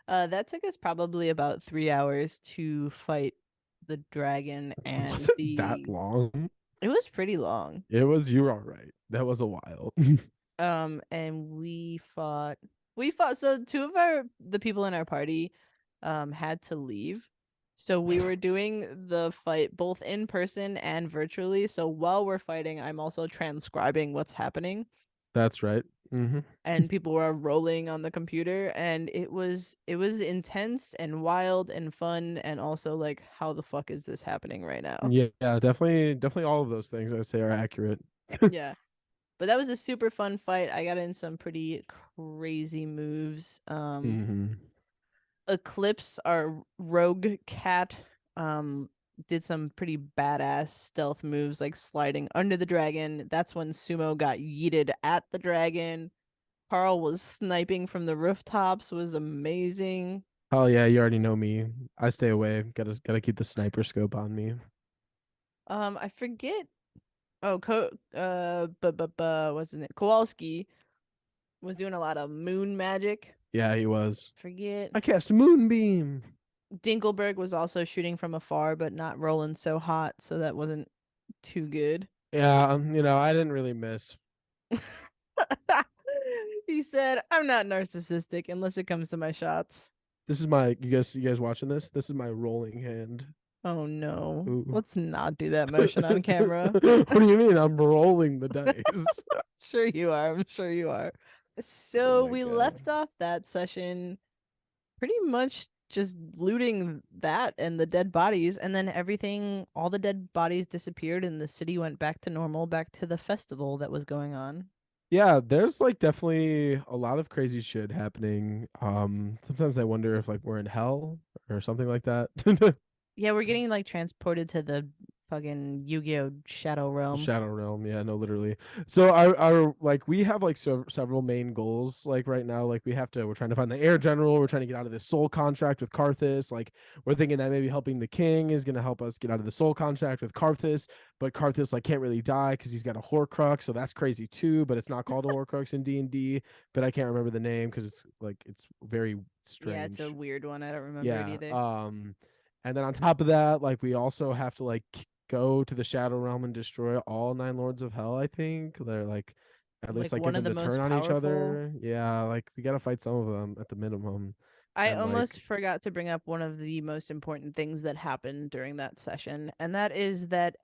That took us probably about 3 hours to fight the dragon, and Wasn't that the long? it was pretty long. It was, you were all right. That was a while. And we fought. So two of the people in our party had to leave. So we were doing the fight both in person and virtually. So while we're fighting, I'm also transcribing what's happening. That's right. And people were rolling on the computer, and it was intense and wild and fun, and also like, how the fuck is this happening right now? Yeah, definitely all of those things I'd say are accurate. Yeah. But that was a super fun fight. I got in some pretty crazy moves. hmm Eclipse, our rogue cat, did some pretty badass stealth moves like sliding under the dragon. That's when Sumo got yeeted at the dragon. Carl was sniping from the rooftops, was amazing. Oh yeah, you already know me. I stay away. Gotta keep the sniper scope on me. I forget. Oh, what's his name? Kowalski was doing a lot of moon magic. Yeah, he was. Forget. I cast Moonbeam. Dinkelberg was also shooting from afar, but not rolling so hot, so that wasn't too good. Yeah, I didn't really miss. He said, "I'm not narcissistic unless it comes to my shots." This is my you guys watching this? This is my rolling hand. Oh no. Ooh. Let's not do that motion on camera. What do you mean? I'm rolling the dice. Sure you are. I'm sure you are. Oh So my we God. left off that session pretty much just looting that and the dead bodies, and then all the dead bodies disappeared, and the city went back to normal, back to the festival that was going on. Yeah, there's like definitely a lot of crazy shit happening. Sometimes I wonder if like we're in hell or something like that. Yeah, we're getting like transported to the fucking Yu-Gi-Oh Shadow Realm. Shadow Realm, yeah, no, literally. So our like we have like several main goals like right now. Like we're trying to find the air general. We're trying to get out of this soul contract with Karthus. Like we're thinking that maybe helping the king is gonna help us get out of the soul contract with Karthus. But Karthus like can't really die because he's got a Horcrux, so that's crazy too. But it's not called a Horcrux in D&D. But I can't remember the name because it's very Yeah, it's a strange. weird one. I don't remember it Yeah. either. And then on top of that, like we also have to like go to the Shadow Realm and destroy all 9 Lords of Hell. I think they're like at least Like like get one of them the to turn most on each powerful. other. Yeah, like we gotta fight some of them at the minimum. I And almost like forgot to bring up one of the most important things that happened during that session, and that is that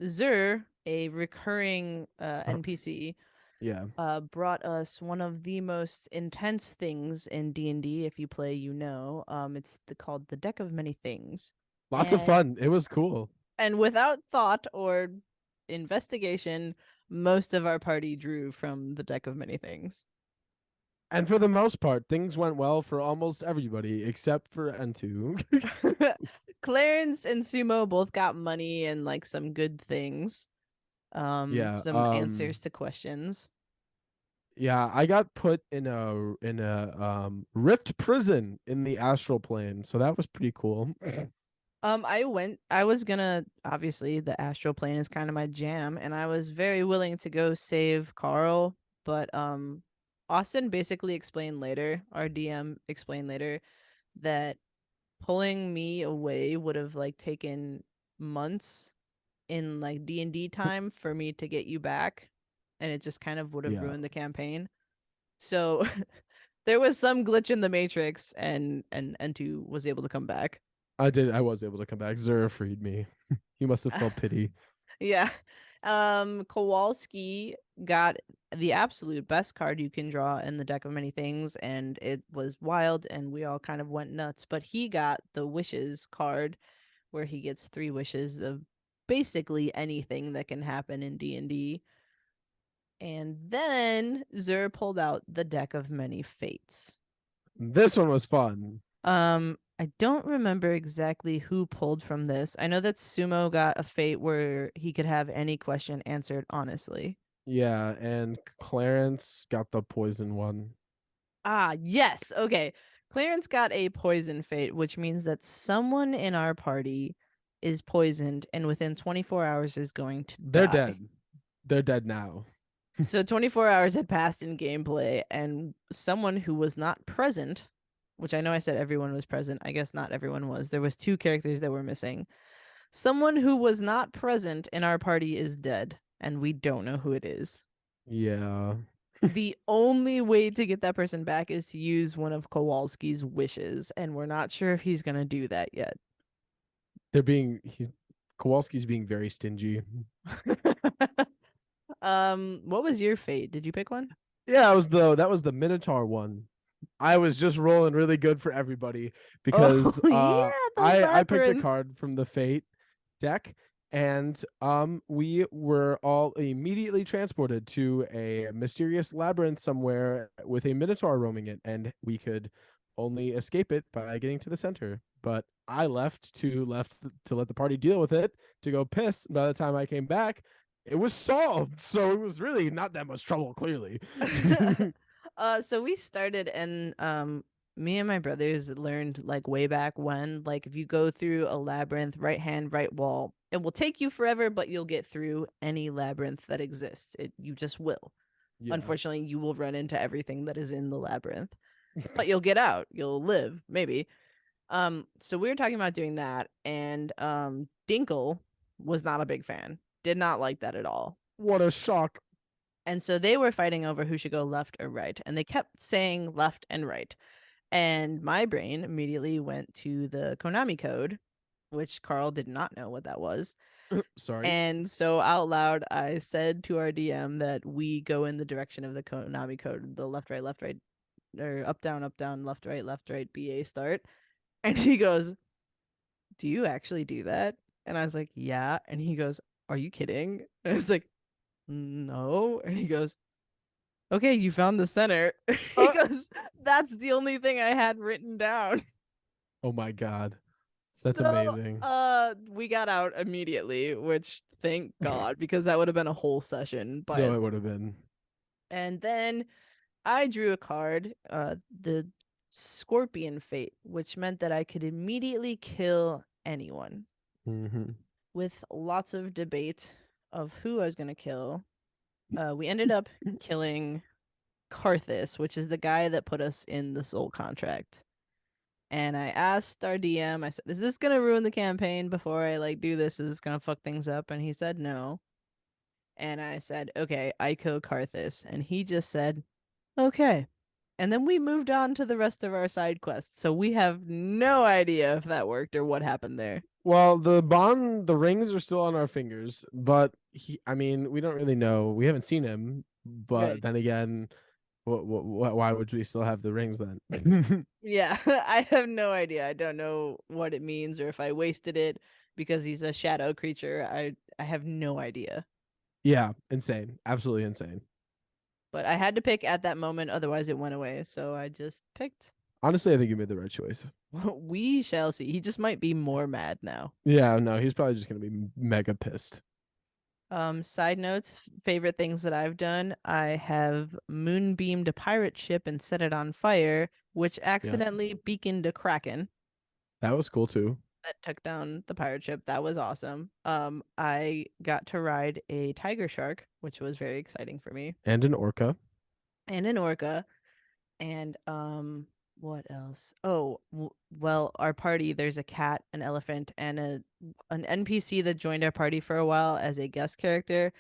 Zur, a recurring NPC, yeah, brought us one of the most intense things in D&D. If you play, you know. It's called the Deck of Many Things, lots of and fun. It was cool. without thought or investigation, most of our party drew from the Deck of Many Things. And for the most part, things went well for almost everybody except for N2. Clarence and Sumo both got money and like some good things. Yeah. Some answers to questions. Yeah, I got put in a rift prison in the astral plane, so that was pretty cool. I was gonna, obviously the astral plane is kind of my jam, and I was very willing to go save Carl, but Austin basically explained later, our DM explained later, that pulling me away would have like taken months in like D&D time for me to get you back, and it just kind of would have Yeah. ruined the campaign. So there was some glitch in the matrix, and N2 was able to come back. I was able to come back. Zura freed me. He must have felt pity. Yeah. Kowalski got the absolute best card you can draw in the Deck of Many Things, and it was wild, and we all kind of went nuts. But he got the wishes card, where he gets 3 wishes of basically anything that can happen in D&D. And then Zur pulled out the Deck of Many Fates. This one was fun. I don't remember exactly who pulled from this. I know that Sumo got a fate where he could have any question answered honestly. Yeah, and Clarence got the poison one. Ah, yes. Okay. Clarence got a poison fate, which means that someone in our party is poisoned and within 24 hours is going to They're die. dead. They're dead now. So 24 hours had passed in gameplay, and someone who was not present, which I know I said everyone was present. I guess not everyone was. There was 2 characters that were missing. Someone who was not present in our party is dead, and we don't know who it is. Yeah. The only way to get that person back is to use one of Kowalski's wishes, and we're not sure if he's going to do that yet. He's Kowalski's being very stingy. What was your fate? Did you pick one? Yeah, that was the Minotaur one. I was just rolling really good for everybody because Oh, yeah, the I picked a labyrinth. card from the Fate deck, and we were all immediately transported to a mysterious labyrinth somewhere with a Minotaur roaming it, and we could only escape it by getting to the center. But I left to let the party deal with it to go piss. By the time I came back, it was solved. So it was really not that much trouble, clearly. So we started, and me and my brothers learned like way back when, like if you go through a labyrinth, right hand, right wall, it will take you forever, but you'll get through any labyrinth that exists. You just will. Yeah. Unfortunately, you will run into everything that is in the labyrinth, but you'll get out. You'll live, maybe. So we were talking about doing that, and Dinkle was not a big fan. Did not like that at all. What a shock. And so they were fighting over who should go left or right, and they kept saying left and right. And my brain immediately went to the Konami code, which Carl did not know what that was. Sorry. And so out loud, I said to our DM that we go in the direction of the Konami code, the left, right, or up down, left right, BA start. And he goes, "Do you actually do that?" And I was like, "Yeah." And he goes, "Are you kidding?" And I was like, "No." And he goes, "Okay, you found the center." He Uh, goes, "That's the only thing I had written down." oh my God. That's So, amazing. we got out immediately, which thank God, because that would have been a whole session by No, it itself. would have been. And then I drew a card, the Scorpion Fate, which meant that I could immediately kill anyone Hmm. with lots of debate of who I was going to kill. We ended up killing Karthus, which is the guy that put us in the soul contract. And I asked our DM, I said, "Is this gonna ruin the campaign before I like do this? Is this gonna fuck things up?" And he said no. And I said, "Okay, I kill Karthus." And he just said, "Okay." And then we moved on to the rest of our side quests. So we have no idea if that worked or what happened there. Well, the rings are still on our fingers, but I mean, we don't really know. We haven't seen him, but Right. then again, why would we still have the rings then? Yeah, I have no idea. I don't know what it means or if I wasted it because he's a shadow creature. I have no idea. Yeah, insane. Absolutely insane. But I had to pick at that moment, otherwise it went away. So I just picked. Honestly, I think you made the right choice. We shall see. He just might be more mad now. Yeah, no, he's probably just gonna be mega pissed. Side notes, favorite things that I've done. I have moonbeamed a pirate ship and set it on fire, which Yeah, accidentally beaconed a kraken that was cool too. that took down the pirate ship. That was awesome. I got to ride a tiger shark, which was very exciting for me, And an orca. and an orca. And what else? Oh, well, our party, there's a cat, an elephant, and an NPC that joined our party for a while as a guest character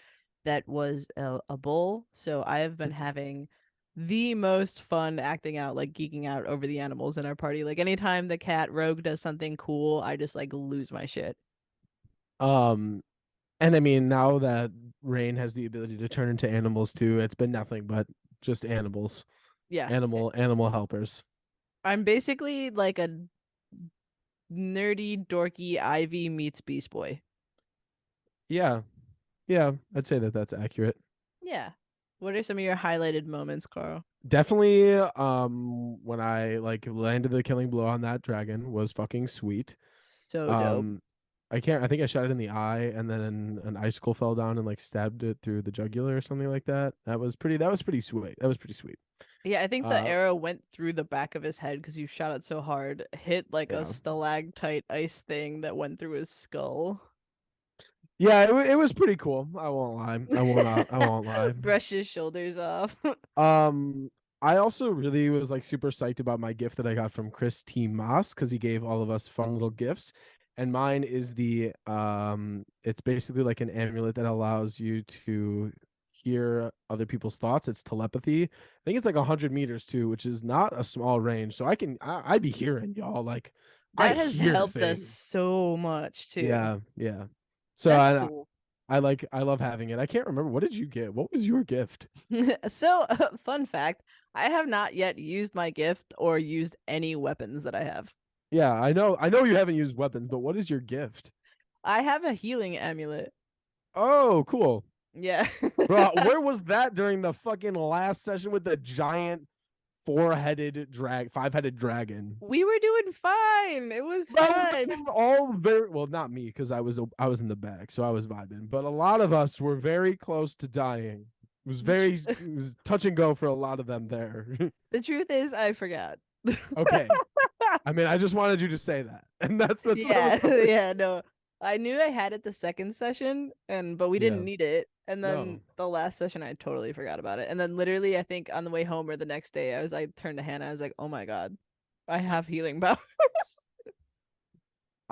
that was a bull. So I have been having the most fun acting out, like geeking out over the animals in our party. Like anytime the cat rogue does something cool, I just like lose my shit. Um, and I mean, now that Rain has the ability to turn into animals too, it's been nothing but just animals, Yeah. animal helpers. I'm basically like a nerdy, dorky Ivy meets Beast Boy. Yeah, yeah, I'd say that that's accurate. Yeah. What are some of your highlighted moments, Carl? Definitely, when I like landed the killing blow on that dragon was fucking sweet. So dope. Um, I can't. I think I shot it in the eye, and then an icicle fell down and like stabbed it through the jugular or something like that. That was pretty. That was pretty sweet. That was pretty sweet. Yeah, I think the Uh, arrow went through the back of his head because you shot it so hard, hit like a yeah, stalactite ice thing that went through his skull. yeah. It was pretty cool. I won't lie. I won't. I won't lie. Brush his shoulders off. Um, I also really was like super psyched about my gift that I got from Chris T. Moss because he gave all of us fun little gifts. And mine is it's basically like an amulet that allows you to hear other people's thoughts. It's telepathy. I think it's like 100 meters too, which is not a small range. So I'd be hearing y'all like I That has hear helped us things. so much too. Yeah, yeah. So That's cool. I love having it. I can't remember, what did you get? What was your gift? So, fun fact, I have not yet used my gift or used any weapons that I have. Yeah, I know you haven't used weapons, but what is your gift? I have a healing amulet. Oh, cool. Yeah. Bro, where was that during the fucking last session with the giant five-headed dragon? We were doing fine. It was Bro, fine. we were all very well, not me, because I was in the back, so I was vibing. But a lot of us were very close to dying. It was touch and go for a lot of them there. The truth is, I forgot. Okay. I mean, I just wanted you to say that. And that's what I was Yeah, hoping. yeah, no. I knew I had it the second session, but we didn't Yeah. need it. And then No. the last session, I totally forgot about it. And then literally, I think on the way home or the next day, I turned to Hannah. I was like, "Oh my god, I have healing powers."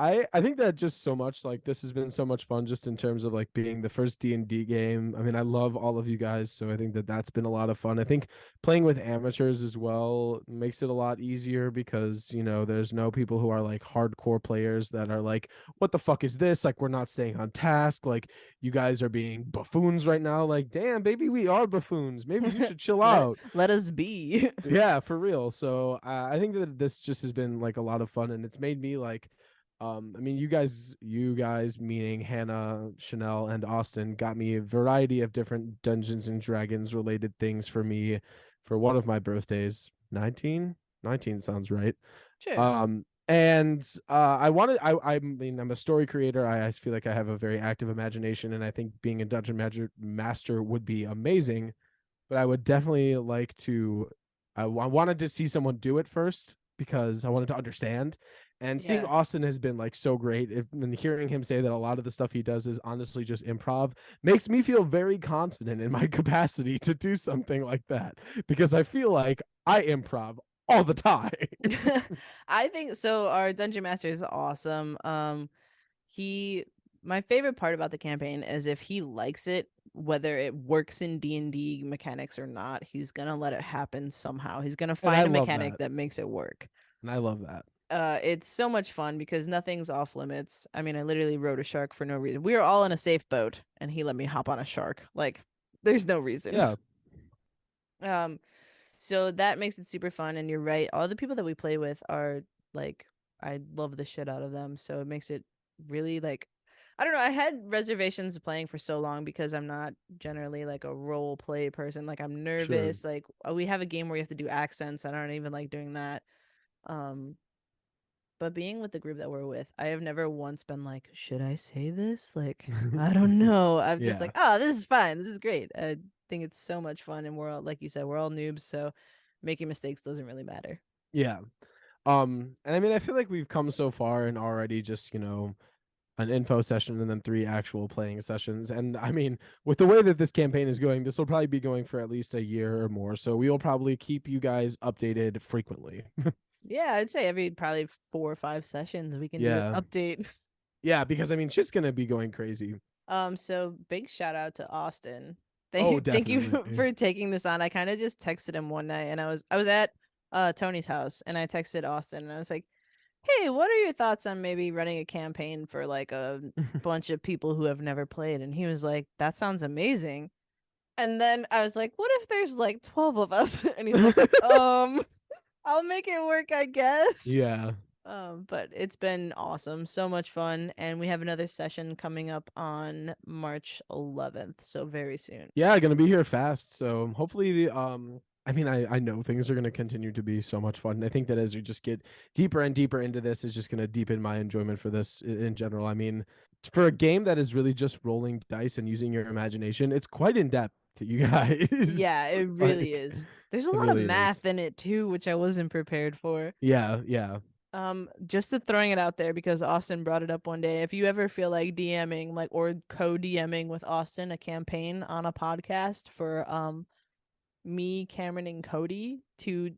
I think that just so much, like, this has been so much fun just in terms of like being the first D&D game. I mean, I love all of you guys, so I think that that's been a lot of fun. I think playing with amateurs as well makes it a lot easier because, you know, there's no people who are like hardcore players that are like, what the fuck is this? Like, we're not staying on task. Like, you guys are being buffoons right now. Like, damn, baby, we are buffoons. Maybe you should chill out. Let us be. Yeah, for real. So I think that this just has been like a lot of fun, and it's made me like, I mean, you guys, meaning Hannah, Chanel, and Austin, got me a variety of different Dungeons and Dragons related things for me for one of my birthdays. 19 sounds right. Sure. And I mean, I'm a story creator. I feel like I have a very active imagination, and I think being a master would be amazing. But I would definitely like to. I wanted to see someone do it first because I wanted to understand. And seeing Yeah. Austin has been like so great. And hearing him say that a lot of the stuff he does is honestly just improv makes me feel very confident in my capacity to do something like that because I feel like I improv all the time. I think so. Our dungeon master is awesome. My favorite part about the campaign is if he likes it, whether it works in D&D mechanics or not, he's gonna let it happen somehow. He's gonna And I find a love mechanic that. that makes it work. And I love that. It's so much fun because nothing's off limits. I mean, I literally rode a shark for no reason. We were all in a safe boat, and he let me hop on a shark. Like, there's no reason. Yeah. Um, so that makes it super fun. And you're right, all the people that we play with are like, I love the shit out of them. So it makes it really like, I don't know. I had reservations of playing for so long because I'm not generally like a role play person. Like I'm Sure. nervous. Like we have a game where you have to do accents. I don't even like doing that. Um, but being with the group that we're with, I have never once been like, should I say this? Like, I don't know. I'm just Yeah. like, oh, this is fine. This is great. I think it's so much fun. And we're all, like you said, we're all noobs. So making mistakes doesn't really matter. Yeah. And I mean, I feel like we've come so far and already just, you know, an info session and then 3 actual playing sessions. And I mean, with the way that this campaign is going, this will probably be going for at least a year or more. So we will probably keep you guys updated frequently. Yeah, I'd say every probably 4 or 5 sessions we can do an Yeah. update. Yeah, because I mean, shit's gonna be going crazy. So big shout out to Austin. Oh, Thank you definitely. for taking this on. I kind of just texted him one night and I was at Tony's house and I texted Austin and I was like, "Hey, what are your thoughts on maybe running a campaign for like a bunch of people who have never played?" And he was like, "That sounds amazing." And then I was like, "What if there's like 12 of us?" And he's like, I'll make it work, I guess." Yeah. But it's been awesome, so much fun, and we have another session coming up on March 11th, so very soon. Yeah, gonna be here fast. So hopefully I mean, I know things are gonna continue to be so much fun. And I think that as we just get deeper and deeper into this, is just gonna deepen my enjoyment for this in general. I mean, for a game that is really just rolling dice and using your imagination, it's quite in depth, you Yeah, guys. it really Like, is. There's a it lot of really is. math in it too, which I wasn't prepared for. Yeah, yeah. Just to throwing it out there because Austin brought it up one day. If you ever feel like DMing, like or co-DMing with Austin a campaign on a podcast for me, Cameron, and Cody to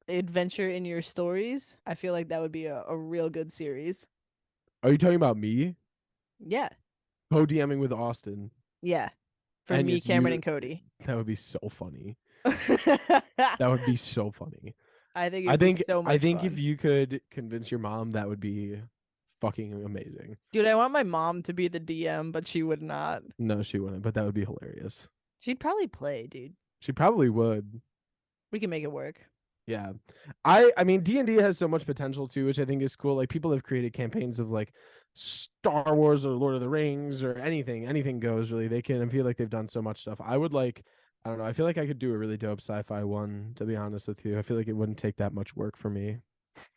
adventure in your stories, I feel like that would be a real good series. Are you talking about me? Yeah. Co-DMing with Austin. Yeah. For And me, it's Cameron, you. and Cody. That would be so funny. I That would be so funny. think it I would be think so I much think if fun. you could convince your mom, that would be fucking amazing. Dude, I want my mom to be the DM, but she would not. No, she wouldn't, but that would be hilarious. She'd probably play, dude. She probably would. We can make it work. Yeah. I mean D&D has so much potential too, which I think is cool. Like people have created campaigns of like Star Wars or Lord of the Rings or anything goes really. They can I feel like they've done so much stuff. I would like I don't know. I feel like I could do a really dope sci-fi one, to be honest with you. I feel like it wouldn't take that much work for me.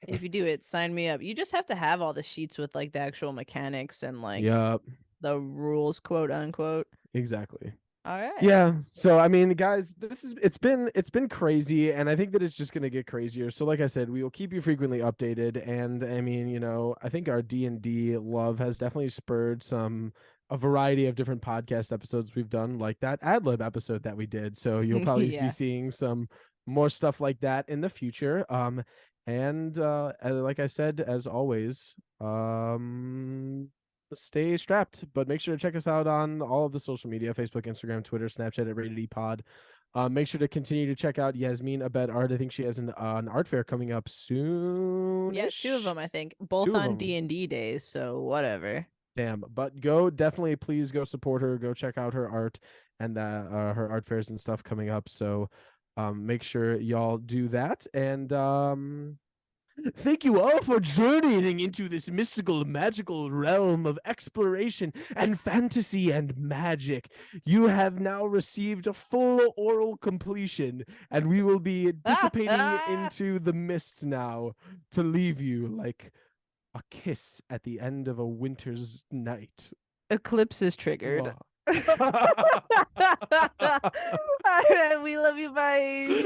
If you do it, sign me up. You just have to have all the sheets with like the actual mechanics and like Yep, the rules, quote unquote. exactly. All right. Yeah. So I mean, guys, it's been crazy, and I think that it's just gonna get crazier. So, like I said, we will keep you frequently updated. And I mean, you know, I think our D&D love has definitely spurred a variety of different podcast episodes we've done, like that ad lib episode that we did. So you'll probably be Yeah. seeing some more stuff like that in the future. And like I said, as always, stay strapped, but make sure to check us out on all of the social media: Facebook, Instagram, Twitter, Snapchat at Rated E Pod. Make sure to continue to check out Yasmin Abed Art. I think she has an art fair coming up soon. Yeah, two of them, I think, both Two of on them. D&D days. So whatever. Damn. But go definitely, please go support her. Go check out her art and her art fairs and stuff coming up. So make sure y'all do that. And thank you all for journeying into this mystical, magical realm of exploration and fantasy and magic. You have now received a full oral completion, and we will be dissipating into the mist now to leave you like a kiss at the end of a winter's night. Eclipse is triggered. Oh. All right, we love you. Bye.